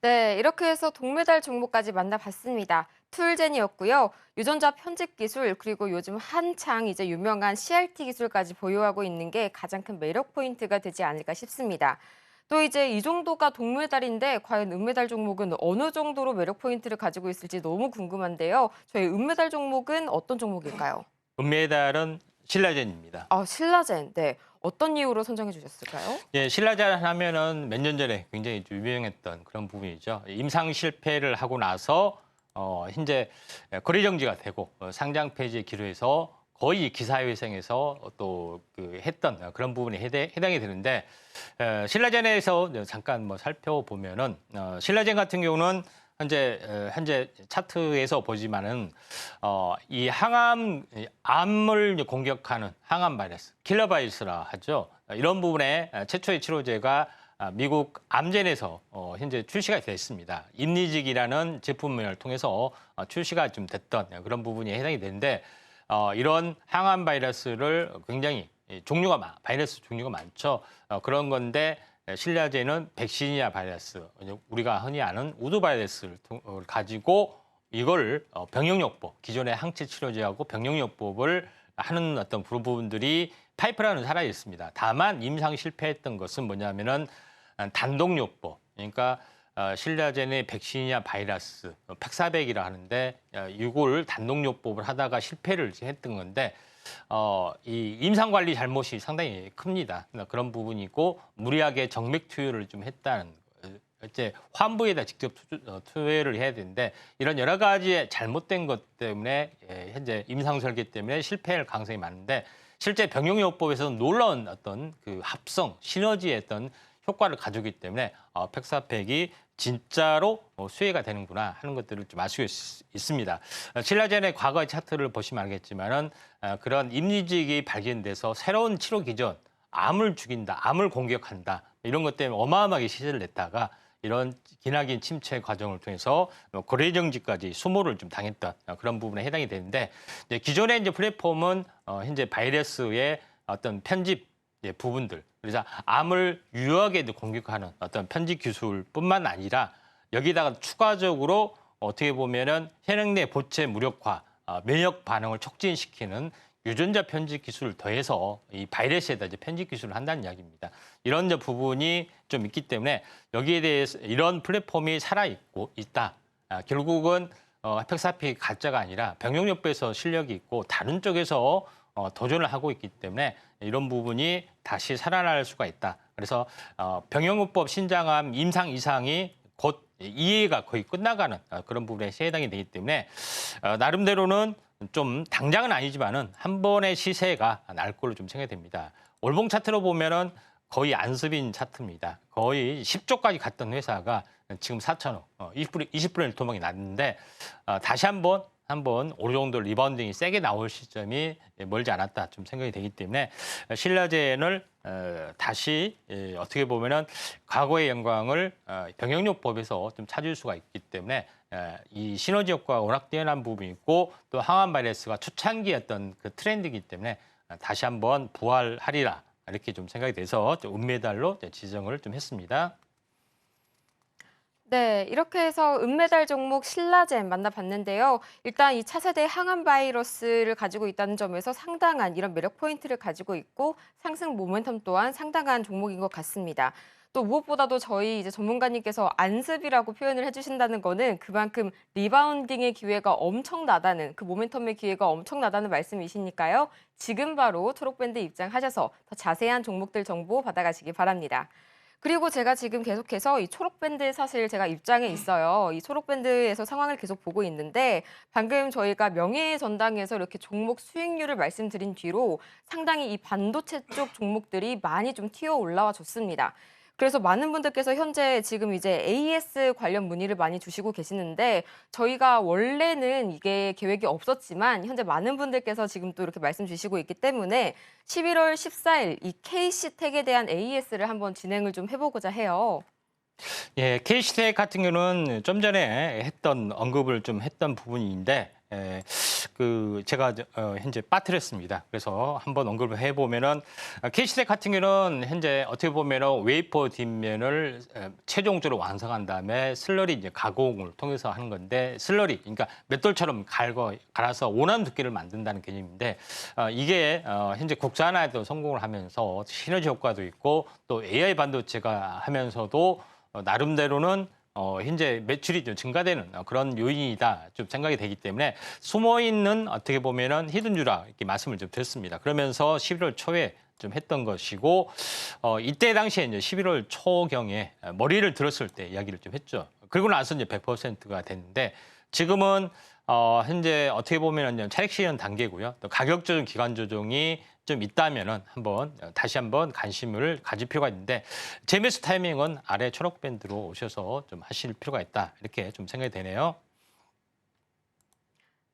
네, 이렇게 해서 동메달 종목까지 만나봤습니다. 툴젠이었고요. 유전자 편집 기술 그리고 요즘 한창 이제 유명한 CRT 기술까지 보유하고 있는 게 가장 큰 매력 포인트가 되지 않을까 싶습니다. 또 이제 이 정도가 동메달인데 과연 은메달 종목은 어느 정도로 매력 포인트를 가지고 있을지 너무 궁금한데요. 저희 은메달 종목은 어떤 종목일까요? 은메달은 신라젠입니다. 신라젠. 네. 어떤 이유로 선정해 주셨을까요? 예, 신라젠 하면은 몇 년 전에 굉장히 좀 유명했던 그런 부분이죠. 임상 실패를 하고 나서 현재 거래 정지가 되고 상장 폐지에 기로해서 거의 기사회생에서 또 했던 그런 부분에 해당이 되는데 신라젠에서 잠깐 살펴보면은 신라젠 같은 경우는 현재 차트에서 보지만은 이 암을 공격하는 항암 바이러스, 킬러 바이러스라 하죠. 이런 부분에 최초의 치료제가 미국 암젠에서 현재 출시가 됐습니다. 임리직이라는 제품을 통해서 출시가 좀 됐던 그런 부분이 해당이 되는데 이런 항암 바이러스를 굉장히 바이러스 종류가 많죠. 그런 건데 신라젠은 백신이아 바이러스, 우리가 흔히 아는 우두 바이러스를 가지고 이걸 병용요법, 기존의 항체 치료제하고 병용요법을 하는 어떤 부분들이 파이프라인은 살아 있습니다. 다만 임상 실패했던 것은 뭐냐면은 단독요법, 그러니까 신라젠의 백신이아 바이러스, 팩사백이라 하는데 이걸 단독요법을 하다가 실패를 했던 건데 이 임상 관리 잘못이 상당히 큽니다. 그런 부분이 있고 무리하게 정맥 투여를 좀 했다는 이제 환부에다 직접 투여를 해야 되는데 이런 여러 가지 잘못된 것 때문에 현재 임상 설계 때문에 실패할 가능성이 많은데 실제 병용요법에서는 놀라운 어떤 그 합성 시너지의 어떤 효과를 가지고 있기 때문에 팩사팩이 진짜로 수혜가 되는구나 하는 것들을 좀 알 수 있습니다. 신라젠의 과거의 차트를 보시면 알겠지만은 그런 임리직이 발견돼서 새로운 치료 기전, 암을 죽인다, 암을 공격한다 이런 것 때문에 어마어마하게 시세를 냈다가 이런 기나긴 침체 과정을 통해서 거래 정지까지 수모를 좀 당했던 그런 부분에 해당이 되는데 기존의 이제 플랫폼은 현재 바이러스의 어떤 편집 부분들 그래서 암을 유효하게 공격하는 어떤 편집 기술뿐만 아니라 여기다가 추가적으로 어떻게 보면은 혈액 내 보체 무력화, 면역 반응을 촉진시키는 유전자 편집 기술을 더해서 이 바이러스에다 이제 편집 기술을 한다는 이야기입니다. 이런 이제 부분이 좀 있기 때문에 여기에 대해서 이런 플랫폼이 있다. 결국은 팩사픽 가짜가 아니라 병용요법에서 실력이 있고 다른 쪽에서 도전을 하고 있기 때문에 이런 부분이 다시 살아날 수가 있다. 그래서 병용요법 신장암 임상 이상이 곧 이해가 거의 끝나가는 그런 부분에 해당이 되기 때문에 나름대로는 좀 당장은 아니지만은 한 번의 시세가 날 걸로 좀 생각이 됩니다. 월봉 차트로 보면은 거의 안습인 차트입니다. 거의 10조까지 갔던 회사가 지금 4천억, 20분의 1토막이 났는데 다시 한번 한번 어느 정도 리바운딩이 세게 나올 시점이 멀지 않았다 좀 생각이 되기 때문에 신라젠을 다시 어떻게 보면은 과거의 영광을 병역요법에서 좀 찾을 수가 있기 때문에 이 시너지 효과가 워낙 뛰어난 부분이 있고 또 항암 바이러스가 초창기였던 그 트렌드이기 때문에 다시 한번 부활하리라 이렇게 좀 생각이 돼서 좀 은메달로 지정을 좀 했습니다. 네, 이렇게 해서 은메달 종목 신라젠 만나봤는데요. 일단 이 차세대 항암 바이러스를 가지고 있다는 점에서 상당한 이런 매력 포인트를 가지고 있고 상승 모멘텀 또한 상당한 종목인 것 같습니다. 또 무엇보다도 저희 이제 전문가님께서 안습이라고 표현을 해주신다는 거는 그만큼 리바운딩의 기회가 엄청나다는 그 모멘텀의 기회가 엄청나다는 말씀이시니까요. 지금 바로 초록밴드 입장하셔서 더 자세한 종목들 정보 받아가시기 바랍니다. 그리고 제가 지금 계속해서 이 초록밴드에 사실 제가 입장에 있어요. 이 초록밴드에서 상황을 계속 보고 있는데 방금 저희가 명예의 전당에서 이렇게 종목 수익률을 말씀드린 뒤로 상당히 이 반도체 쪽 종목들이 많이 좀 튀어 올라와 줬습니다. 그래서 많은 분들께서 현재 지금 이제 AES 관련 문의를 많이 주시고 계시는데 저희가 원래는 이게 계획이 없었지만 현재 많은 분들께서 지금 또 이렇게 말씀 주시고 있기 때문에 11월 14일 이 KC텍에 대한 AES를 한번 진행을 좀 해보고자 해요. 예, KC텍 같은 경우는 좀 전에 언급을 좀 했던 부분인데, 제가 현재 빠뜨렸습니다. 그래서 한번 언급을 해보면은 KC텍 같은 경우는 현재 어떻게 보면은 웨이퍼 뒷면을 최종적으로 완성한 다음에 슬러리 이제 가공을 통해서 하는 건데 슬러리, 그러니까 맷돌처럼 갈아서 원하는 두께를 만든다는 개념인데 이게 현재 국산화에도 성공을 하면서 시너지 효과도 있고 또 AI 반도체가 하면서도 나름대로는 현재 매출이 좀 증가되는 그런 요인이다 좀 생각이 되기 때문에 숨어 있는 어떻게 보면은 히든주라 이렇게 말씀을 좀 드렸습니다. 그러면서 11월 초에 좀 했던 것이고 이때 당시에 이제 11월 초경에 머리를 들었을 때 이야기를 좀 했죠. 그리고 나서 이제 100%가 됐는데 지금은 현재 어떻게 보면은 차익 실현 단계고요. 또 가격 조정, 기간 조정이 좀 있다면은 다시 한번 관심을 가질 필요가 있는데 제 매수 타이밍은 아래 초록 밴드로 오셔서 좀 하실 필요가 있다 이렇게 좀 생각이 되네요.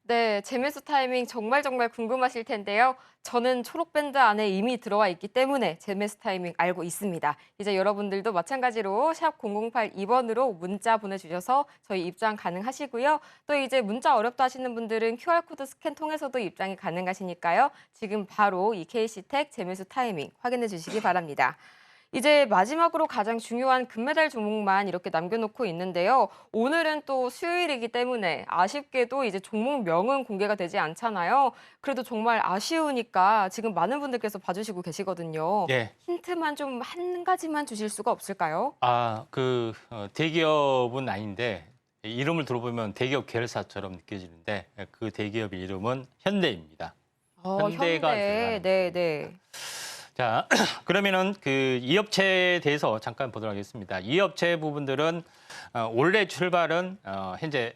네, 재매수 타이밍 정말 궁금하실 텐데요. 저는 초록밴드 안에 이미 들어와 있기 때문에 재매수 타이밍 알고 있습니다. 이제 여러분들도 마찬가지로 샵 0082번으로 문자 보내주셔서 저희 입장 가능하시고요. 또 이제 문자 어렵다 하시는 분들은 QR코드 스캔 통해서도 입장이 가능하시니까요. 지금 바로 이 KC텍 재매수 타이밍 확인해 주시기 바랍니다. 이제 마지막으로 가장 중요한 금메달 종목만 이렇게 남겨놓고 있는데요. 오늘은 또 수요일이기 때문에 아쉽게도 이제 종목명은 공개가 되지 않잖아요. 그래도 정말 아쉬우니까 지금 많은 분들께서 봐주시고 계시거든요. 예. 힌트만 좀 한 가지만 주실 수가 없을까요? 대기업은 아닌데 이름을 들어보면 대기업 계열사처럼 느껴지는데 그 대기업의 이름은 현대입니다. 현대가 현대. 들어가는 네. 자, 그러면은 이 업체에 대해서 잠깐 보도록 하겠습니다. 이 업체 부분들은 원래 출발은 현재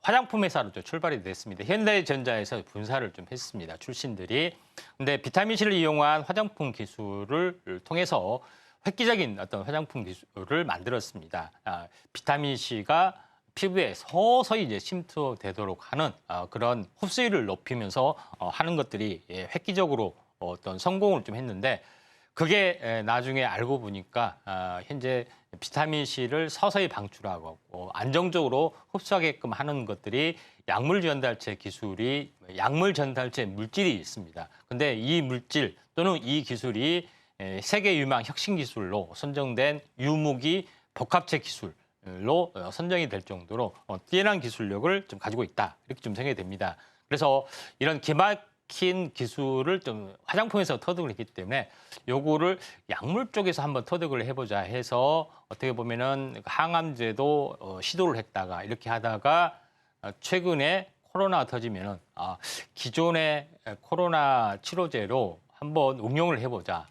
화장품 회사로 출발이 됐습니다. 현대전자에서 분사를 좀 했습니다. 출신들이. 근데 비타민 C를 이용한 화장품 기술을 통해서 획기적인 어떤 화장품 기술을 만들었습니다. 비타민 C가 피부에 서서히 이제 침투되도록 하는 그런 흡수율을 높이면서 하는 것들이 획기적으로 어떤 성공을 좀 했는데 그게 나중에 알고 보니까 현재 비타민 C를 서서히 방출하고 안정적으로 흡수하게끔 하는 것들이 약물 전달체 기술이 약물 전달체 물질이 있습니다. 근데 이 물질 또는 이 기술이 세계 유망 혁신 기술로 선정된 유무기 복합체 기술로 선정이 될 정도로 뛰어난 기술력을 좀 가지고 있다 이렇게 좀 생각이 됩니다. 그래서 이런 기막힌 기술을 좀 화장품에서 터득을 했기 때문에 요거를 약물 쪽에서 한번 터득을 해보자 해서 어떻게 보면은 항암제도 시도를 했다가 이렇게 하다가 최근에 코로나가 터지면은 기존의 코로나 치료제로 한번 응용을 해보자.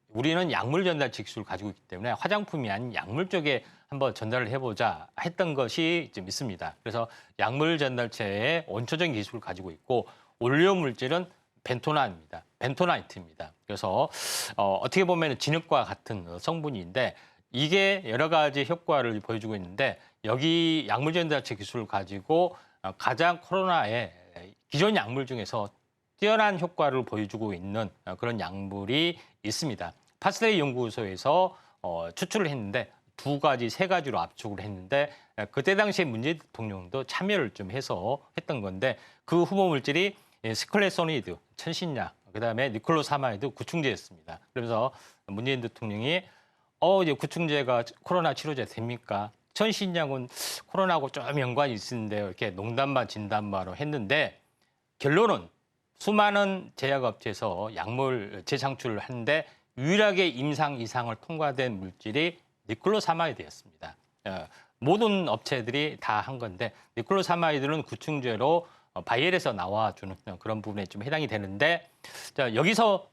우리는 약물 전달체 기술을 가지고 있기 때문에 화장품이 아닌 약물 쪽에 한번 전달을 해보자 했던 것이 좀 있습니다. 그래서 약물 전달체의 원초적인 기술을 가지고 있고 원료 물질은 벤토나입니다. 벤토나이트입니다. 그래서 어떻게 보면 진흙과 같은 성분인데 이게 여러 가지 효과를 보여주고 있는데 여기 약물 전달체 기술을 가지고 가장 코로나에 기존 약물 중에서 뛰어난 효과를 보여주고 있는 그런 약물이 있습니다. 파스테리 연구소에서 추출을 했는데 두 가지, 세 가지로 압축을 했는데 그때 당시에 문재인 대통령도 참여를 좀 해서 했던 건데 그 후보 물질이 스클레소니드, 천신약, 그다음에 니클로사마이드 구충제였습니다. 그러면서 문재인 대통령이 이제 구충제가 코로나 치료제 됩니까? 천신약은 코로나하고 좀 연관이 있는데요. 이렇게 농담반 진담반으로 했는데 결론은 수많은 제약업체에서 약물 재창출을 하는데 유일하게 임상 이상을 통과된 물질이 니클로사마이드였습니다. 모든 업체들이 다 한 건데 니클로사마이드는 구충제로 바이엘에서 나와주는 그런 부분에 좀 해당이 되는데 자, 여기서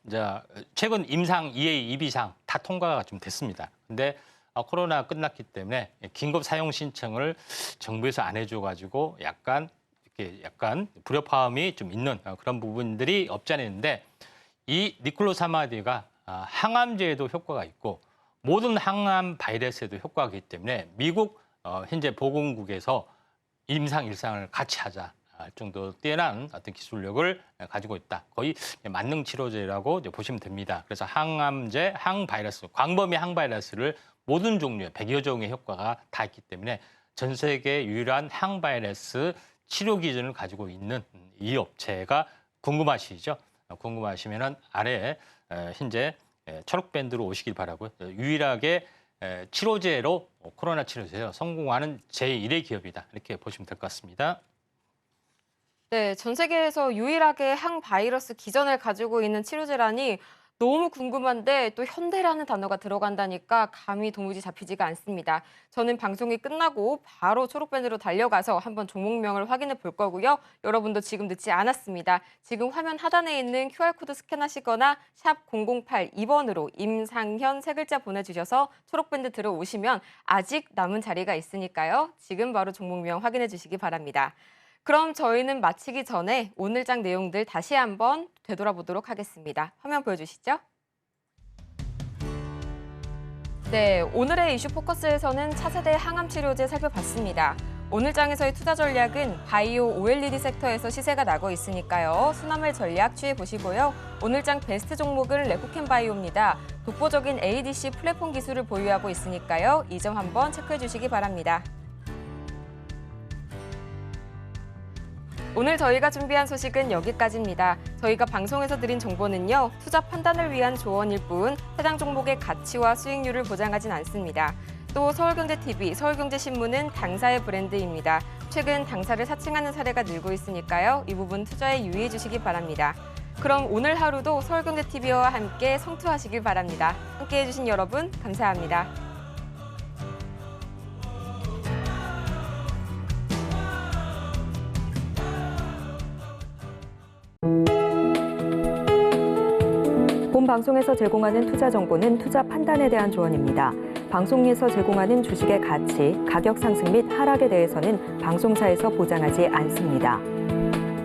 최근 임상 2A, 2B상 다 통과가 좀 됐습니다. 근데 코로나 끝났기 때문에 긴급 사용 신청을 정부에서 안 해줘가지고 약간 불협화음이 좀 있는 그런 부분들이 없지 않아 있는데 이 니클로사마이드가 항암제에도 효과가 있고 모든 항암 바이러스에도 효과가 있기 때문에 미국 현재 보건국에서 임상 일상을 같이 하자 할 정도 뛰어난 어떤 기술력을 가지고 있다. 거의 만능 치료제라고 보시면 됩니다. 그래서 항암제, 항바이러스, 광범위 항바이러스를 모든 종류의 100여 종의 효과가 다 있기 때문에 전 세계 유일한 항바이러스 치료 기준을 가지고 있는 이 업체가 궁금하시죠? 궁금하시면은 아래 현재 초록 밴드로 오시길 바라고요. 유일하게 치료제로 코로나 치료제로 성공하는 제1의 기업이다. 이렇게 보시면 될 것 같습니다. 네, 전 세계에서 유일하게 항바이러스 기전을 가지고 있는 치료제라니 너무 궁금한데 또 현대라는 단어가 들어간다니까 감이 도무지 잡히지가 않습니다. 저는 방송이 끝나고 바로 초록밴드로 달려가서 한번 종목명을 확인해 볼 거고요. 여러분도 지금 늦지 않았습니다. 지금 화면 하단에 있는 QR코드 스캔하시거나 샵 0082번으로 임상현 세 글자 보내주셔서 초록밴드 들어오시면 아직 남은 자리가 있으니까요. 지금 바로 종목명 확인해 주시기 바랍니다. 그럼 저희는 마치기 전에 오늘 장 내용들 다시 한번 되돌아보도록 하겠습니다. 화면 보여주시죠. 네, 오늘의 이슈 포커스에서는 차세대 항암 치료제 살펴봤습니다. 오늘 장에서의 투자 전략은 바이오 OLED 섹터에서 시세가 나고 있으니까요. 순환물 전략 취해보시고요. 오늘 장 베스트 종목은 레코캠바이오입니다. 독보적인 ADC 플랫폼 기술을 보유하고 있으니까요. 이 점 한번 체크해 주시기 바랍니다. 오늘 저희가 준비한 소식은 여기까지입니다. 저희가 방송에서 드린 정보는요, 투자 판단을 위한 조언일 뿐 해당 종목의 가치와 수익률을 보장하진 않습니다. 또 서울경제TV, 서울경제신문은 당사의 브랜드입니다. 최근 당사를 사칭하는 사례가 늘고 있으니까요, 이 부분 투자에 유의해 주시기 바랍니다. 그럼 오늘 하루도 서울경제TV와 함께 성투하시길 바랍니다. 함께해 주신 여러분 감사합니다. 본 방송에서 제공하는 투자 정보는 투자 판단에 대한 조언입니다. 방송에서 제공하는 주식의 가치, 가격 상승 및 하락에 대해서는 방송사에서 보장하지 않습니다.